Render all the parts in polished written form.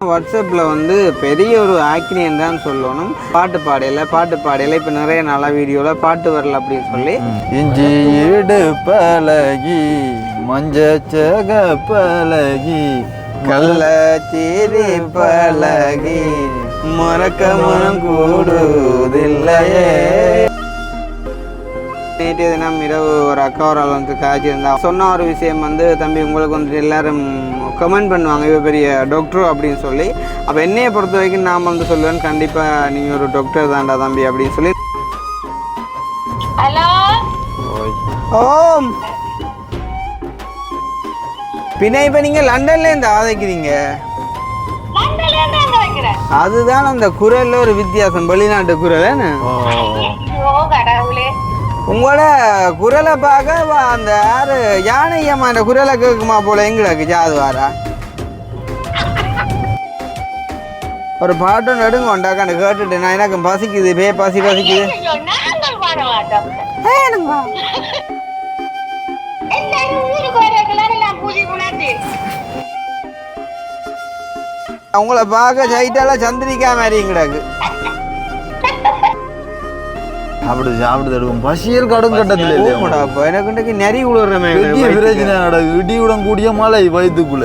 வாட்ஸ்அப்பில் வந்து பெரிய ஒரு ஆக்னியன் தான் சொல்லணும். பாட்டு பாடையில் இப்போ நிறைய நல்ல வீடியோவில் பாட்டு வரல அப்படின்னு சொல்லி இஞ்சி ஈடு பழகி மஞ்சச்சக பழகி கல்ல சீரி பழகி மறக்க மனம் கூடுதில்லையே. நேற்றைய தினம் இரவு ஒரு அக்கா ஒரு ஆள் வந்து காய்ச்சிருந்தா சொன்ன ஒரு விஷயம் வந்து, தம்பி உங்களுக்கு வந்துட்டு எல்லாரும் கமெண்ட் பண்ணுவாங்க இவ பெரிய டாக்டர் அப்படின்னு சொல்லி. அப்போ என்னையை பொறுத்த வரைக்கும் நான் வந்து சொல்லுவேன், கண்டிப்பாக நீங்கள் ஒரு டாக்டர் தான்டா தம்பி அப்படின்னு சொல்லி. ஓம் பின்ன இப்போ நீங்கள் லண்டன்லேருந்து ஆதைக்கிறீங்க, அதுதான் அந்த குரல்ல ஒரு வித்தியாசம், வெளிநாட்டு குரல். உங்களோட குரலை பார்க்க அந்த யாரு யானையம்மா அந்த குரலை கேட்குமா போல எங்களுக்கு ஜாது வாரா. ஒரு பாட்டு நடுங்க உண்டாக்காண்டு கேட்டுட்டு நான் எனக்கு பசிக்குது பசிக்குது. உங்களை பார்க்க சைட்டால சந்திரிக்கா மாதிரி கிடக்கு. அப்படி சாப்பிட்டு பசியல் கடும் கட்டத்தில் எனக்கு நெறி உழுறமே இடியுடன் கூடிய மழை வயிற்றுக்குள்ள.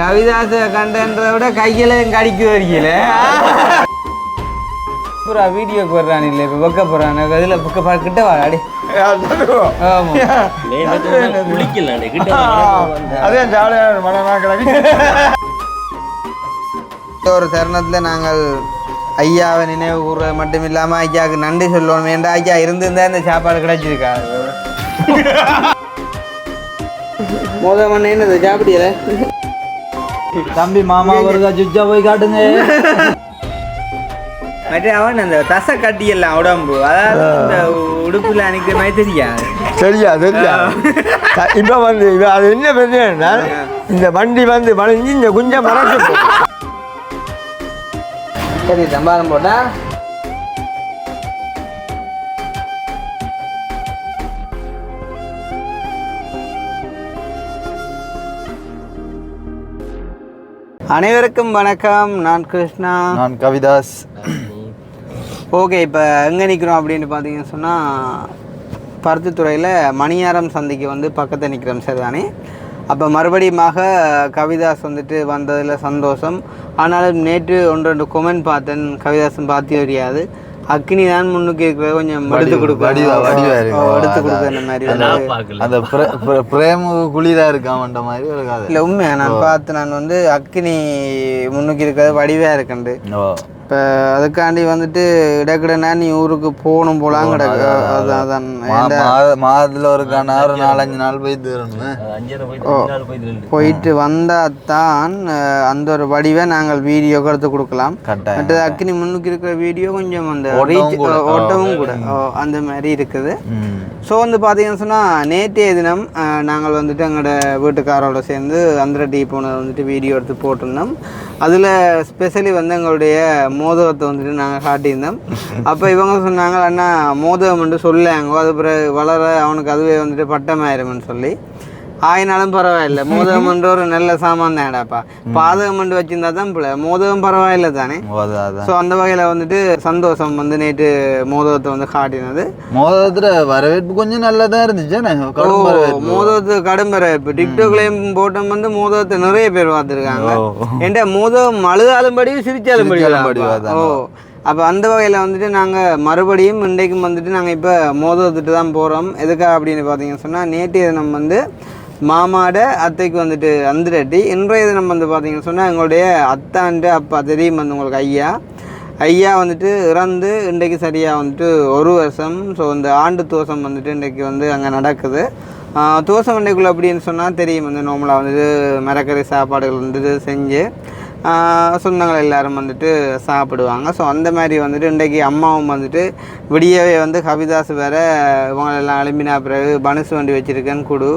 கவிதாச கண்டன்றத விட கையில கடிக்க வரீங்கள வீடியோக்கு வர்றான் இல்லை இப்போ வைக்க போறான் அதில் கிட்ட வாடி. ஒரு தருணத்தில் நாங்கள் ஐயாவை நினைவு கூறுறது மட்டும் இல்லாமல் ஐயாவுக்கு நன்றி சொல்லணும். ஏன்டா ஐயா இருந்திருந்தா இந்த சாப்பாடு கிடைச்சிருக்கா. மோதமண்ண என்னது சாப்பிடியல தம்பி மாமா வருதா சுச்சா போய் காட்டுங்க. மற்ற அவன் அந்த தசை கட்டியெல்லாம் உடம்பு, அதாவது இந்த உடுப்புல அணிக்கிற மாதிரி தெரியாது. சரியா இப்ப வந்து அது என்ன பிரச்சனைன்னா, இந்த வண்டி வந்து வளைஞ்சி இந்த குஞ்சம் மறைச்சு. சரி சம்பாதம் போட்டா அனைவருக்கும் வணக்கம். நான் கிருஷ்ணா, நான் கவிதாஸ். ஓகே, இப்போ எங்கே நிற்கிறோம் அப்படின்னு பார்த்தீங்கன்னு சொன்னால் பருத்தித்துறையில் மணியாரம் சந்தைக்கு வந்து பக்கத்தில் நிற்கிறோம். சரிதானே? அப்போ மறுபடியுமாக கவிதாஸ் வந்துட்டு வந்ததில் சந்தோஷம். ஆனாலும் நேற்று ஒன்று கொமெண்ட் பார்த்தேன், கவிதாசன் பார்த்து தெரியாது. அக்னி தான் முன்னுக்கு இருக்கிற கொஞ்சம் எடுத்து கொடுக்க இந்த மாதிரி அந்த பிரேம குளிரா இருக்காமன்ற மாதிரி ஒரு கதை இல்லை. உண்மையா நான் பார்த்து நான் வந்து அக்னி முன்னுக்கு இருக்கிறது வடிவாக இருக்கண்டு. இப்போ அதுக்காண்டி வந்துட்டு இடக்கிடனா நீ ஊருக்கு போகணும் போலாம் கிடக்கு. அதான் மாதத்தில் ஒரு 4-5 நாள் போயிட்டு வந்தால் தான் அந்த ஒரு வடிவை நாங்கள் வீடியோ எடுத்து கொடுக்கலாம். மற்றது அக்னி முன்னுக்கு இருக்கிற வீடியோ கொஞ்சம் அந்த ஓட்டமும் கூட அந்த மாதிரி இருக்குது. ஸோ வந்து பார்த்தீங்கன்னு சொன்னால் நேற்றைய தினம் நாங்கள் வந்துட்டு எங்களோட வீட்டுக்காரோட சேர்ந்து அந்த டீ போனதை வந்துட்டு வீடியோ எடுத்து போட்டிருந்தோம். அதில் ஸ்பெஷலி வந்து எங்களுடைய மோதகத்தை வந்துட்டு நாங்கள் காட்டியிருந்தோம். அப்போ இவங்க சொன்னாங்க, அண்ணா மோதகம் வந்து சொல்லாங்க, அது பிறகு வளர அவனுக்கு அதுவே வந்துட்டு பட்டமாயிரும்னு சொல்லி. ஆயினாலும் பரவாயில்லை, மோதகம்ன்ற ஒரு நல்ல சாமான் தான்டாப்பா. பாதகம் வந்து வச்சிருந்தா தான் பிள்ளை, மோதகம் பரவாயில்லை தானே. ஸோ அந்த வகையில் வந்துட்டு சந்தோஷம் வந்து நேற்று மோதகத்தை வந்து காட்டினது. மோதகத்துல வரவேற்பு கொஞ்சம் நல்லதாக இருந்துச்சு. மோதகத்துக்கு கடும் வரவேற்பு. டிக்டாக்லையும் போட்டம் வந்து மோதகத்தை நிறைய பேர் பார்த்துருக்காங்க. என்கிட்ட மோதகம் அழுதாலும்படியும் சிரிச்சாலும்படி. அப்போ அந்த வகையில் வந்துட்டு நாங்கள் மறுபடியும் இன்றைக்கும் வந்துட்டு நாங்கள் இப்போ மோதகத்துட்டு தான் போகிறோம். எதுக்காக அப்படின்னு பார்த்தீங்கன்னு சொன்னால், நேற்றைய தினம் வந்து மாமாட அத்தைக்கு வந்துட்டு அந்திரட்டி. இன்றைய தினம் வந்து பார்த்தீங்கன்னு சொன்னால் எங்களுடைய அத்தான்ட்டு அப்பா தெரியும் வந்து உங்களுக்கு ஐயா வந்துட்டு இறந்து இன்றைக்கு சரியாக வந்துட்டு 1 வருஷம். ஸோ இந்த ஆண்டு தோசம் வந்துட்டு இன்றைக்கு வந்து அங்கே நடக்குது. தோசை வண்டைக்குள்ளே அப்படின்னு சொன்னால் தெரியும் வந்து நார்மலாக வந்துட்டு மரக்கறி சாப்பாடுகள் வந்துட்டு செஞ்சு சொந்தங்கள் எல்லோரும் வந்துட்டு சாப்பிடுவாங்க. ஸோ அந்த மாதிரி வந்துட்டு இன்றைக்கி அம்மாவும் வந்துட்டு விடியவே வந்து கவிதாஸ் வேறு இவங்களெல்லாம் எழுப்பினா பிறகு பனுசு வண்டி வச்சுருக்கேன்னு கொடு,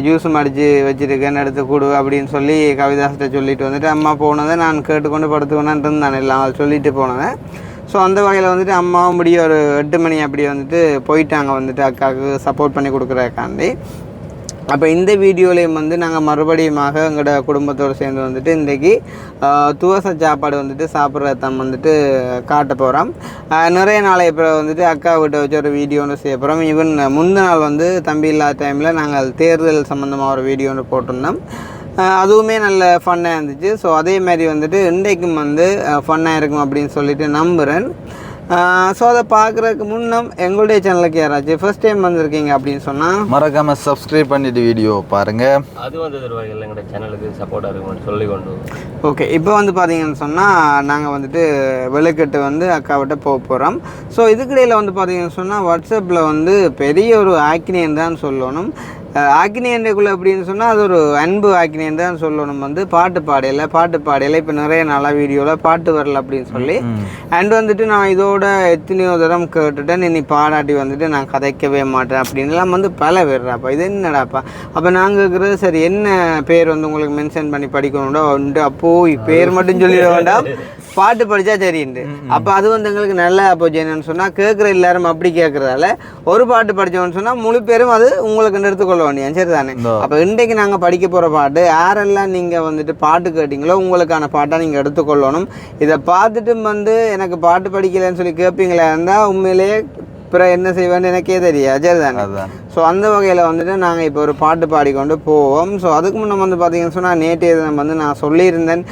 ஜூஸும் அடித்து வச்சுருக்கேன்னு எடுத்து கொடு அப்படின்னு சொல்லி கவிதாஸ்கிட்ட சொல்லிட்டு வந்துட்டு அம்மா போனதை நான் கேட்டுக்கொண்டு படுத்துக்கொண்டான் இருந்தான் எல்லாம் அது சொல்லிட்டு போனேன். ஸோ அந்த வகையில் வந்துட்டு அம்மாவும் முடிய ஒரு 8 மணி அப்படி வந்துட்டு போயிட்டாங்க வந்துட்டு அக்காவுக்கு சப்போர்ட் பண்ணி கொடுக்குறக்காண்டி. அப்போ இந்த வீடியோலேயும் வந்து நாங்கள் மறுபடியுமாக எங்களோட குடும்பத்தோடு சேர்ந்து வந்துட்டு இன்றைக்கி துவச சாப்பாடு வந்துட்டு சாப்பிட்றதான் வந்துட்டு காட்ட போகிறோம். நிறைய நாளை அப்புறம் வந்துட்டு அக்கா வீட்டை வச்சு ஒரு வீடியோ ஒன்று செய்ய போகிறோம். ஈவன் முந்தின நாள் வந்து தம்பி இல்லாத டைமில் நாங்கள் தேர்தல் சம்மந்தமாக ஒரு வீடியோ ஒன்று போட்டிருந்தோம். அதுவுமே நல்ல ஃபன்னாக இருந்துச்சு. ஸோ அதே மாதிரி வந்துட்டு இன்றைக்கும் வந்து ஃபன்னாக இருக்கும் அப்படின்னு சொல்லிட்டு நம்புகிறேன். ஸோ அதை பார்க்குறதுக்கு முன்னம் எங்களுடைய சேனலுக்கு யாராச்சும் ஃபர்ஸ்ட் டைம் வந்திருக்கீங்க அப்படின்னு சொன்னால் மறக்காமல் சப்ஸ்கிரைப் பண்ணிட்டு வீடியோ பாருங்கள். அது வந்து எங்களோட சேனலுக்கு சப்போர்ட்டாக இருக்கும்னு சொல்லி கொண்டு ஓகே. இப்போ வந்து பார்த்தீங்கன்னு சொன்னால் நாங்கள் வந்துட்டு வெளுக்கட்டு வந்து அக்காவிட்ட போக போகிறோம். ஸோ இதுக்கிடையில் வந்து பார்த்தீங்கன்னு சொன்னால் வாட்ஸ்அப்பில் வந்து பெரிய ஒரு ஆக்கினியன் தான் சொல்லணும். ஆக்கினியன்குள்ளே அப்படின்னு சொன்னால் அது ஒரு அன்பு ஆக்கினியன் தான் சொல்லணும். வந்து பாட்டு பாடையில் இப்போ நிறைய நல்ல வீடியோவில் பாட்டு வரல அப்படின்னு சொல்லி அண்ட் வந்துட்டு நான் இதோட எத்தனையோ தரம் கேட்டுட்டேன், இனி பாடாட்டி வந்துட்டு நான் கதைக்கவே மாட்டேன் அப்படின்லாம் வந்து பல பேர்றாப்பா. இது என்னடாப்பா? அப்போ நாங்கள் இருக்கிறது சரி என்ன பேர் வந்து உங்களுக்கு மென்ஷன் பண்ணி படிக்கணும்டா உண்டு. அப்போது பேர் மட்டும் சொல்லிட வேண்டாம், பாட்டு படித்தா சரிண்டு. அப்போ அது வந்து எங்களுக்கு நல்ல அப்போச்சு. என்னன்னு சொன்னால் கேட்குற எல்லாரும் அப்படி கேட்குறதால ஒரு பாட்டு படித்தோன்னு சொன்னால் முழு பேரும் அது உங்களுக்கு எடுத்துக்கொள்ள வேண்டிய சரி தானே. அப்போ இன்றைக்கு நாங்கள் படிக்க போகிற பாட்டு யாரெல்லாம் நீங்கள் வந்துட்டு பாட்டு கேட்டிங்களோ உங்களுக்கான பாட்டாக நீங்கள் எடுத்துக்கொள்ளணும். இதை பார்த்துட்டு வந்து எனக்கு பாட்டு படிக்கலைன்னு சொல்லி கேட்பீங்களா இருந்தால் உண்மையிலேயே அப்புறம் என்ன செய்வேன்னு எனக்கே தெரியாது சரி தானே. ஸோ அந்த வகையில் வந்துட்டு நாங்கள் இப்போ ஒரு பாட்டு பாடிக்கொண்டு போவோம். ஸோ அதுக்கு முன்னே வந்து பார்த்தீங்கன்னு சொன்னால் நேற்றைய தினம் வந்து நான் சொல்லியிருந்தேன்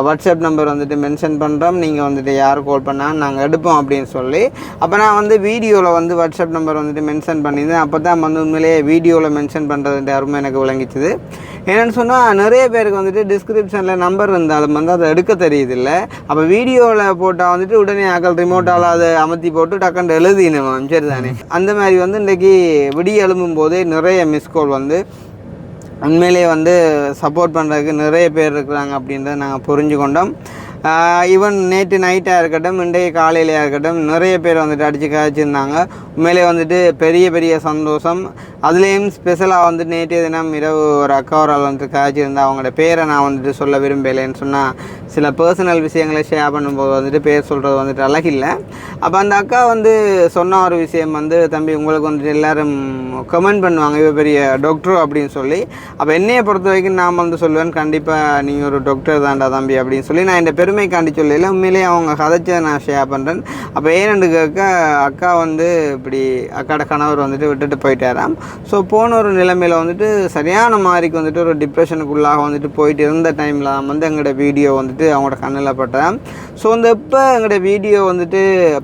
வாட்ஸ்அப் நம்பர் வந்துட்டு மென்ஷன் பண்ணுறோம், நீங்கள் வந்துட்டு யார் கால் பண்ணால் நாங்கள் எடுப்போம் அப்படின்னு சொல்லி. அப்போ நான் வந்து வீடியோவில் வந்து வாட்ஸ்அப் நம்பர் வந்துட்டு மென்ஷன் பண்ணியிருந்தேன். அப்போ தான் வந்து உண்மையிலேயே வீடியோவில் மென்ஷன் பண்ணுறது யாருமே எனக்கு விளங்கிச்சுது. என்னென்னு சொன்னால் நிறைய பேருக்கு வந்துட்டு டிஸ்கிரிப்ஷனில் நம்பர் இருந்தாலும் வந்து அதை எடுக்க தெரியுதில்லை. அப்போ வீடியோவில் போட்டால் வந்துட்டு உடனே ஆக்கள் ரிமோட்டால் அதை அமர்த்தி போட்டு டக்குன்னு எழுதினோம் சரி தானே. அந்த மாதிரி வந்து இன்றைக்கி விடிய எழும்பும் போதே நிறைய மிஸ்கால் வந்து உண்மையிலேயே வந்து சப்போர்ட் பண்ணுறதுக்கு நிறைய பேர் இருக்கிறாங்க அப்படின்றத நாங்கள் புரிஞ்சு கொண்டோம். ஈவன் நேற்று நைட்டாக இருக்கட்டும் இன்றைய காலையிலையாக இருக்கட்டும் நிறைய பேர் வந்துட்டு அடித்து காய்ச்சிருந்தாங்க. உண்மையிலே வந்துட்டு பெரிய பெரிய சந்தோஷம். அதுலேயும் ஸ்பெஷலாக வந்துட்டு நேற்றைய தினம் இரவு ஒரு அக்கா ஒரு ஆள் வந்துட்டு காய்ச்சிருந்தா. அவங்களோட பேரை நான் வந்துட்டு சொல்ல விரும்பலைன்னு சொன்னால் சில பர்சனல் விஷயங்களை ஷேர் பண்ணும்போது வந்துட்டு பேர் சொல்கிறது வந்துட்டு அழகில்லை. அப்போ அந்த அக்கா வந்து சொன்ன ஒரு விஷயம் வந்து தம்பி உங்களுக்கு வந்துட்டு எல்லோரும் கமெண்ட் பண்ணுவாங்க இவ பெரிய டாக்டர் அப்படின்னு சொல்லி. அப்போ என்னையை பொறுத்த வரைக்கும் நான் வந்து சொல்லுவேன் கண்டிப்பாக நீங்கள் ஒரு டாக்டர் தான்டா தம்பி அப்படின்னு சொல்லி நான் இந்த பெருமைக்காண்டி சொல்லல, உண்மையிலேயே அவங்க கதைச்சதை நான் ஷேர் பண்ணுறேன். அப்போ ஏன்னு கேட்க அக்கா வந்து இப்படி அக்காட கணவர் வந்துட்டு விட்டுட்டு போயிட்டாராம். ஸோ போன ஒரு நிலைமையில் வந்துட்டு சரியான மாதிரிக்கு வந்துட்டு ஒரு டிப்ரெஷனுக்குள்ளாக வந்துட்டு போயிட்டு இருந்த டைமில் வந்து எங்களோட வீடியோ வந்துட்டு அவங்களோட கண்ணில் பட்டேன். ஸோ இந்த எப்போ எங்களோட வீடியோ வந்துட்டு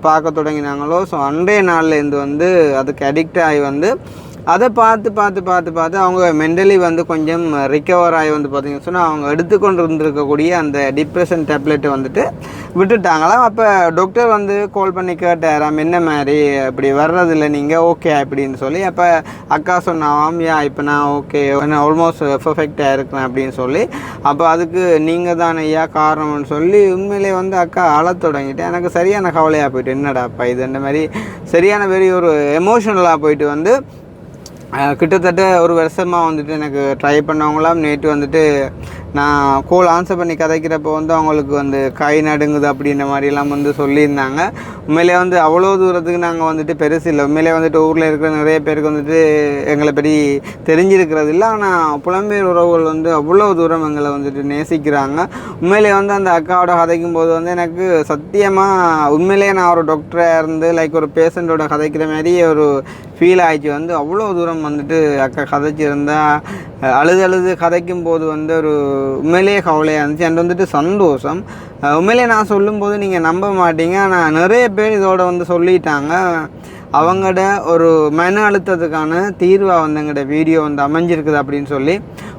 பார்க்க தொடங்கினாங்களோ ஸோ அன்றைய நாள்லேருந்து வந்து அதுக்கு அடிக்ட் ஆகி வந்து அதை பார்த்து அவங்க மென்டலி வந்து கொஞ்சம் ரிக்கவர் ஆகி வந்து பார்த்திங்கன்னு சொன்னால் அவங்க எடுத்துக்கொண்டு இருந்திருக்கக்கூடிய அந்த டிப்ரெஷன் டேப்லெட்டை வந்துட்டு விட்டுட்டாங்களாம். அப்போ டாக்டர் வந்து கால் பண்ணி கேட்டாராம் என்ன மாதிரி இப்படி வர்றதில்லை நீங்கள் ஓகே அப்படின்னு சொல்லி. அப்போ அக்கா சொன்னாவாம் இப்போ நான் ஓகே நான் ஆல்மோஸ்ட் பெர்ஃபெக்டாக இருக்கிறேன் அப்படின்னு சொல்லி. அப்போ அதுக்கு நீங்கள் தான் ஐயா காரணம்னு சொல்லி உண்மையிலே வந்து அக்கா அழத் தொடங்கிட்டு எனக்கு சரியான கவலையாக போயிட்டு என்னடாப்பா இது இந்த மாதிரி சரியான பெரிய ஒரு எமோஷனலாக போயிட்டு வந்து கிட்டத்தட்ட ஒரு வருஷமாக வந்துட்டு எனக்கு ட்ரை பண்ணவங்களாம் நேற்று வந்துட்டு நான் கோல் ஆன்சர் பண்ணி கதைக்கிறப்போ வந்து அவங்களுக்கு வந்து கை நடுங்குது அப்படின்ற மாதிரிலாம் வந்து சொல்லியிருந்தாங்க. உண்மையிலே வந்து அவ்வளோ தூரத்துக்கு நாங்கள் வந்துட்டு பெருசு இல்லை. உண்மையிலே வந்துட்டு ஊரில் இருக்கிற நிறைய பேருக்கு வந்துட்டு எங்களை பற்றி தெரிஞ்சிருக்கிறது இல்லை. ஆனால் புலம்பெயர் உறவுகள் வந்து அவ்வளோ தூரம் எங்களை வந்துட்டு நேசிக்கிறாங்க. உண்மையிலே வந்து அந்த அக்காவோட கதைக்கும் போது வந்து எனக்கு சத்தியமாக உண்மையிலே நான் ஒரு டாக்டராக இருந்து லைக் ஒரு கதைக்கிற மாதிரி ஒரு ஃபீல் ஆகிடுச்சு. வந்து அவ்வளோ தூரம் வந்துட்டு அக்கா கதைச்சிருந்தா அழுது கதைக்கும் போது வந்து ஒரு உண்மையிலேயே கவலையாக இருந்துச்சு. அண்ட் வந்துட்டு சந்தோஷம். உண்மையிலே நான் சொல்லும்போது நீங்கள் நம்ப மாட்டீங்க, ஆனால் நிறைய பேர் இதோட வந்து சொல்லிட்டாங்க அவங்களோட ஒரு மன அழுத்தத்துக்கான தீர்வாக வந்து எங்களோட வீடியோ வந்து அமைஞ்சிருக்குது அப்படின்னு சொல்லி.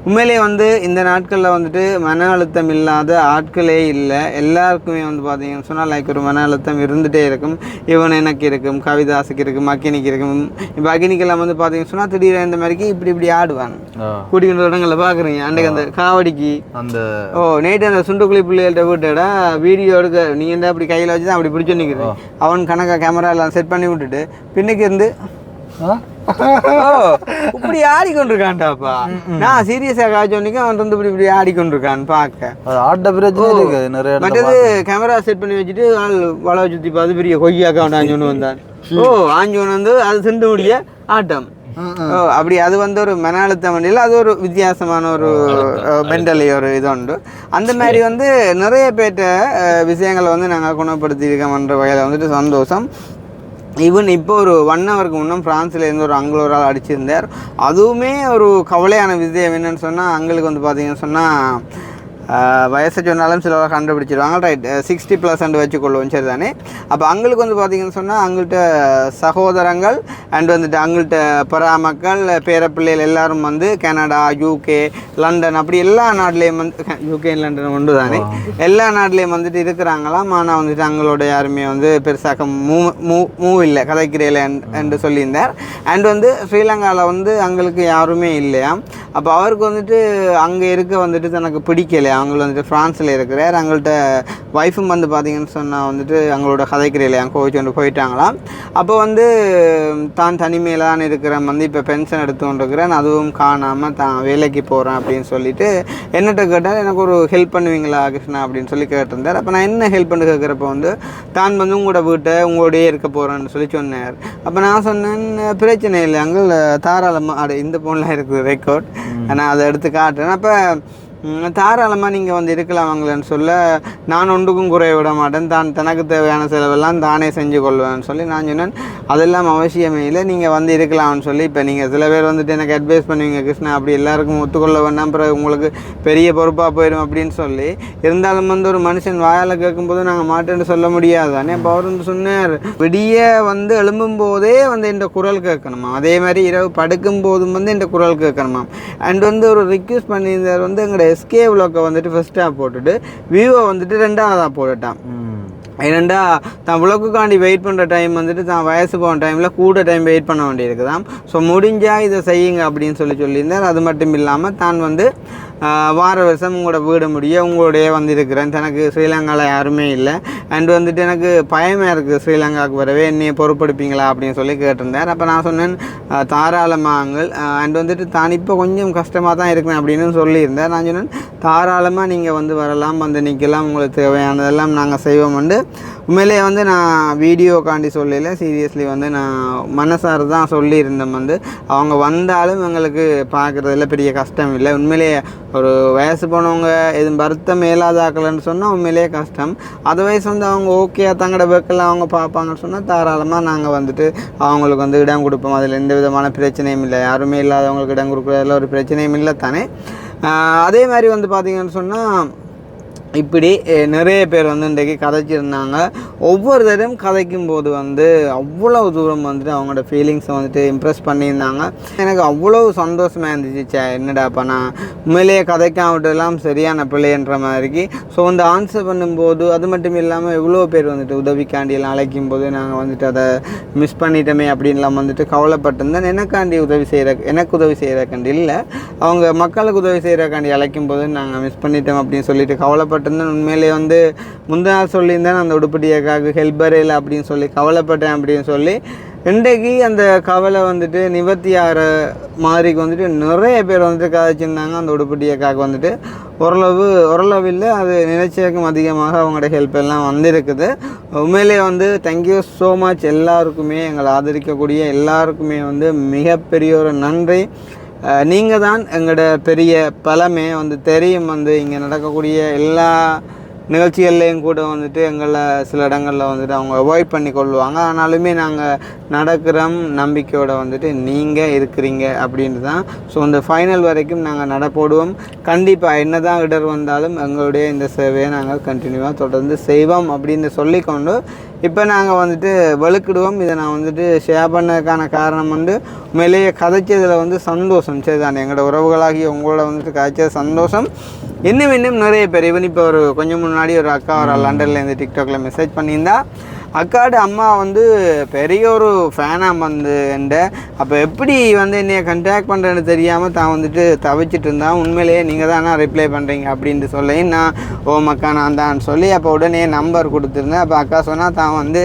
உண்மையிலே வந்து இந்த நாட்களில் வந்துட்டு மன அழுத்தம் இல்லாத ஆட்களே இல்லை. எல்லாருக்குமே வந்து பார்த்தீங்கன்னு சொன்னால் லைக் ஒரு மன அழுத்தம் இருந்துகிட்டே இருக்கும். இவன் எனக்கு இருக்கும், கவிதாசுக்கு இருக்கும், அக்கினிக்கு இருக்கும். இப்போ அக்கினிக்கெல்லாம் வந்து பார்த்தீங்கன்னு சொன்னால் திடீர்னு இந்த மாதிரிக்கு இப்படி ஆடுவாங்க கூட்டிகின்ற இடங்களில் பார்க்குறீங்க. அன்றைக்கு அந்த காவடிக்கு அந்த நேற்று அந்த சுண்டுக்குழி பிள்ளைகள்கிட்ட விட்டுடா வீடியோ எடுக்க நீங்கள் என்ன அப்படி கையில் வச்சு தான் அப்படி பிடிச்சி நிற்கிறேன். அவன் கணக்காக கேமரா எல்லாம் செட் பண்ணி விட்டுட்டு பின்னுக்கு இருந்து இப்படி ஆடிக்கொண்டிருக்கான்டாப்பா. நான் சீரியஸா காய்ச்சோன்னிக்கு அவன் வந்து இப்படி ஆடிக்கொண்டிருக்கான் பார்க்க. மற்றது கேமரா செட் பண்ணி வச்சுட்டு ஆள் வள சுத்தி பார்த்து பெரிய கொய்யாக்கா ஆஞ்சோன்னு வந்தான். ஆஞ்சோன்னு வந்து அது சிண்டு முடிய ஆட்டம் அப்படி அது வந்து ஒரு மன அழுத்தம் இல்லை, அது ஒரு வித்தியாசமான ஒரு மென்டலி ஒரு இது உண்டு. அந்த மாதிரி வந்து நிறைய பேர்ட்ட விஷயங்களை வந்து நாங்கள் குணப்படுத்தியிருக்கோம்ன்ற வகையில் வந்துட்டு சந்தோஷம். ஈவன் இப்போ ஒரு 1 ஹவருக்கு முன்னே ஃப்ரான்ஸ்லேருந்து ஒரு அங்களோரால் அடிச்சிருந்தார். அதுவுமே ஒரு கவலையான விஷயம் என்னென்னு சொன்னால், அங்களுக்கு வந்து பார்த்தீங்கன்னு சொன்னால் வயசை சொன்னாலும் சில கண்டுபிடிச்சிடுவாங்க. ரைட் 60+ வச்சுக்கொள்வோம், சரி தானே. அப்போ அங்களுக்கு வந்து பார்த்திங்கன்னு சொன்னால் அவங்கள்ட்ட சகோதரங்கள் அண்ட் வந்துட்டு அவங்கள்ட்ட பராமக்கள் பேரப்பிள்ளைகள் எல்லோரும் வந்து கனடா, UK, லண்டன் அப்படி எல்லா நாட்டிலையும் வந்து UK லண்டன் ஒன்று தானே எல்லா நாட்டிலையும் வந்துட்டு இருக்கிறாங்களாம். ஆனால் வந்துட்டு அவங்களோட யாருமே வந்து பெருசாக மூவ் இல்லை கதைக்கிறேன் என்று சொல்லியிருந்தார். அண்ட் வந்து ஸ்ரீலங்காவில் வந்து அவங்களுக்கு யாருமே இல்லையா. அப்போ அவருக்கு வந்துட்டு அங்கே இருக்க வந்துட்டு தனக்கு பிடிக்கலையா. அவங்க வந்துட்டு ஃப்ரான்ஸில் இருக்கிறார். அவங்கள்ட்ட ஒய்ஃபும் வந்து பார்த்திங்கன்னு சொன்னால் வந்துட்டு அவங்களோட கதைக்கிறீங்களே அங்கே கோவிச்சு போயிட்டாங்களாம். அப்போ வந்து தான் தனிமையில் தான் இருக்கிறேன், வந்து இப்போ பென்ஷன் எடுத்துக்கொண்டிருக்கிறேன், அதுவும் காணாமல் தான் வேலைக்கு போகிறேன் அப்படின்னு சொல்லிட்டு என்னட்ட கேட்டால் எனக்கு ஒரு ஹெல்ப் பண்ணுவீங்களா கிருஷ்ணா அப்படின்னு சொல்லி கேட்டிருந்தார். அப்போ நான் என்ன ஹெல்ப் பண்ணி கேட்குறப்போ வந்து தான் வந்து உங்களோட வீட்டை உங்களோடையே இருக்க போகிறேன்னு சொல்லி சொன்னார். அப்போ நான் சொன்னேன் பிரச்சனை இல்லை அங்கே தாராளமாக இந்த ஃபோனில் இருக்குது ரெக்கார்ட், நான் அதை எடுத்து காட்டுறேன். அப்போ தாராளமாக நீங்கள் வந்து இருக்கலாம் வாங்கலன்னு சொல்ல, நான் ஒன்றுக்கும் குறைய விட மாட்டேன், தான் தனக்கு தேவையான செலவெல்லாம் தானே செஞ்சு கொள்வேன்னு சொல்லி நான் சொன்னேன். அதெல்லாம் அவசியமே இல்லை, நீங்கள் வந்து இருக்கலாம்னு சொல்லி. இப்போ நீங்கள் சில பேர் வந்துட்டு எனக்கு அட்வைஸ் பண்ணுவீங்க கிருஷ்ணா அப்படி எல்லாருக்கும் ஒத்துக்கொள்ள வேண்டாம், அப்புறம் உங்களுக்கு பெரிய பொறுப்பாக போயிடும் அப்படின்னு சொல்லி. இருந்தாலும் வந்து ஒரு மனுஷன் வாயால் கேட்கும்போது நாங்கள் மாட்டேன்னு சொல்ல முடியாது தானே. அப்போ அவர் வந்து சொன்னார், விடிய வந்து எழும்பும் போதே வந்து இந்த குரல் கேட்கணுமா, அதே மாதிரி இரவு படுக்கும் போதும் வந்து இந்த குரல் கேட்கணுமா. அண்ட் வந்து ஒரு ரிக்வெஸ்ட் பண்ணியிருந்தார் வந்து எங்களோட SK vlog வந்துட்டு ஃபஸ்ட்டாக போட்டுட்டு வியூவை வந்துட்டு 2ஆவதாக போட்டுட்டான். ஏனெண்டா தான் விளக்குக்காண்டி வெயிட் பண்ணுற டைம் வந்துட்டு தான் வயசு போன டைமில் கூட டைம் வெயிட் பண்ண வேண்டியிருக்குதான். ஸோ முடிஞ்சால் இதை செய்யுங்க அப்படின்னு சொல்லியிருந்தார். அது மட்டும் இல்லாமல் தான் வந்து வார வருஷம் உங்களோட வீடு முடிய உங்களோடைய வந்திருக்கிறேன், தனக்கு ஸ்ரீலங்காவில் யாருமே இல்லை, அண்ட் வந்துட்டு எனக்கு பயமாக இருக்குது ஸ்ரீலங்காவுக்கு வரவே, என்னையை பொறுப்படுப்பீங்களா அப்படின்னு சொல்லி கேட்டிருந்தார். அப்போ நான் சொன்னேன் தாராளமாங்கள். அண்ட் வந்துட்டு தான் இப்போ கொஞ்சம் கஷ்டமாக தான் இருக்கிறேன் அப்படின்னு சொல்லியிருந்தேன். நான் சொன்னேன் தாராளமாக நீங்கள் வந்து வரலாம், வந்து நிற்கலாம், உங்களுக்கு தேவையானதெல்லாம் நாங்கள் செய்வோம். வந்து உண்மையிலே வந்து நான் வீடியோக்காண்டி சொல்லல, சீரியஸ்லி வந்து நான் மனசார தான் சொல்லியிருந்தேன். வந்து அவங்க வந்தாலும் எங்களுக்கு பார்க்குறதுல பெரிய கஷ்டம் இல்லை. உண்மையிலேயே ஒரு வயசு போனவங்க எதுவும் வருத்தம் மேலாதாக்கலன்னு சொன்னால் உண்மையிலேயே கஷ்டம். அதர்வைஸ் வந்து அவங்க ஓகே தங்கட பேக்கில் அவங்க பார்ப்பாங்கன்னு சொன்னால் தாராளமாக நாங்கள் வந்துட்டு அவங்களுக்கு வந்து இடம் கொடுப்போம். அதில் எந்த விதமான பிரச்சனையும் இல்லை, யாருமே இல்லாதவங்களுக்கு இடம் கொடுக்குறதுல ஒரு பிரச்சனையும் இல்லை தானே. அதே மாதிரி வந்து பார்த்திங்கன்னு சொன்னால் இப்படி நிறைய பேர் வந்து இன்றைக்கி கதைச்சிருந்தாங்க. ஒவ்வொரு தடவையும் கதைக்கும் போது வந்து அவ்வளோ தூரம் வந்துட்டு அவங்களோட ஃபீலிங்ஸை வந்துட்டு இம்ப்ரெஸ் பண்ணியிருந்தாங்க. எனக்கு அவ்வளோ சந்தோஷமாக இருந்துச்சு. என்னடாப்பா நான் உண்மையிலேயே கதைக்காமட்டெல்லாம் சரியான பிள்ளைன்ற மாதிரிக்கு. ஸோ வந்து ஆன்சர் பண்ணும்போது அது மட்டும் இல்லாமல் எவ்வளோ பேர் வந்துட்டு உதவிக்காண்டியெல்லாம் அழைக்கும் போது நாங்கள் வந்துட்டு அதை மிஸ் பண்ணிட்டோமே அப்படின்லாம் வந்துட்டு கவலைப்பட்டிருந்தேன். எனக்கு உதவி செய்கிறக்காண்டி இல்லை, அவங்க மக்களுக்கு உதவி செய்கிறக்காண்டி அழைக்கும் போது நாங்கள் மிஸ் பண்ணிட்டோம் அப்படின்னு சொல்லிட்டு கவலைப்பட்டு உண்மையிலே வந்து முந்தின நாள் சொல்லியிருந்தேன் அந்த உடுப்படியக்காக ஹெல்பரே இல்லை அப்படின்னு சொல்லி கவலைப்பட்டேன் அப்படின்னு சொல்லி. இன்றைக்கு அந்த கவலை வந்துட்டு நிவர்த்தி ஆகிற மாதிரிக்கு வந்துட்டு நிறைய பேர் வந்துட்டு கதைச்சிருந்தாங்க. அந்த உடுப்படியக்காக வந்துட்டு ஓரளவு இல்லை, அது நினைச்சதுக்கும் அதிகமாக அவங்களோட ஹெல்ப் எல்லாம் வந்திருக்குது. உண்மையிலே வந்து தேங்க்யூ ஸோ மச் எல்லாருக்குமே, எங்களை ஆதரிக்கக்கூடிய எல்லாருக்குமே வந்து மிகப்பெரிய ஒரு நன்றி. நீங்கள் தான் எங்களோட பெரிய பலமே வந்து தெரியும். வந்து இங்கே நடக்கக்கூடிய எல்லா நிகழ்ச்சிகள்லேயும் கூட வந்துட்டு எங்களை சில இடங்களில் வந்துட்டு அவங்க அவாய்ட் பண்ணி கொள்வாங்க. ஆனாலுமே நாங்கள் நடக்கிறோம் நம்பிக்கையோடு வந்துட்டு நீங்கள் இருக்கிறீங்க அப்படின்ட்டு தான். ஸோ இந்த ஃபைனல் வரைக்கும் நாங்கள் நடப்போடுவோம். கண்டிப்பாக என்ன தான் இடர் வந்தாலும் எங்களுடைய இந்த சேவையை நாங்கள் கண்டினியூவாக தொடர்ந்து செய்வோம் அப்படின்னு சொல்லிக்கொண்டு இப்போ நாங்கள் வந்துட்டு வலுக்கிடுவோம். இதை நான் வந்துட்டு ஷேர் பண்ணதுக்கான காரணம் வந்து உண்மையிலேயே கதைச்சதில் வந்து சந்தோஷம். சரி தான், எங்களோட உறவுகளாகி உங்களோட வந்துட்டு கதைச்சது சந்தோஷம். இன்னும் நிறைய பேர் இவன் இப்போ ஒரு கொஞ்சம் முன்னாடி ஒரு அக்கா ஒரு லண்டன்லேருந்து டிக்டாக்ல மெசேஜ் பண்ணியிருந்தா. அக்காவோட அம்மா வந்து பெரிய ஒரு ஃபேனாக வந்து அப்போ எப்படி வந்து என்னைய கண்டாக்ட் பண்ணுறேன்னு தெரியாமல் தான் வந்துட்டு தவிச்சிட்டு இருந்தான். உண்மையிலேயே நீங்கள் தானே ரிப்ளை பண்ணுறீங்க அப்படின்ட்டு சொல்லி நான் ஓமக்கா நான் தான் சொல்லி அப்போ உடனே நம்பர் கொடுத்துருந்தேன். அப்போ அக்கா சொன்னால் தான் வந்து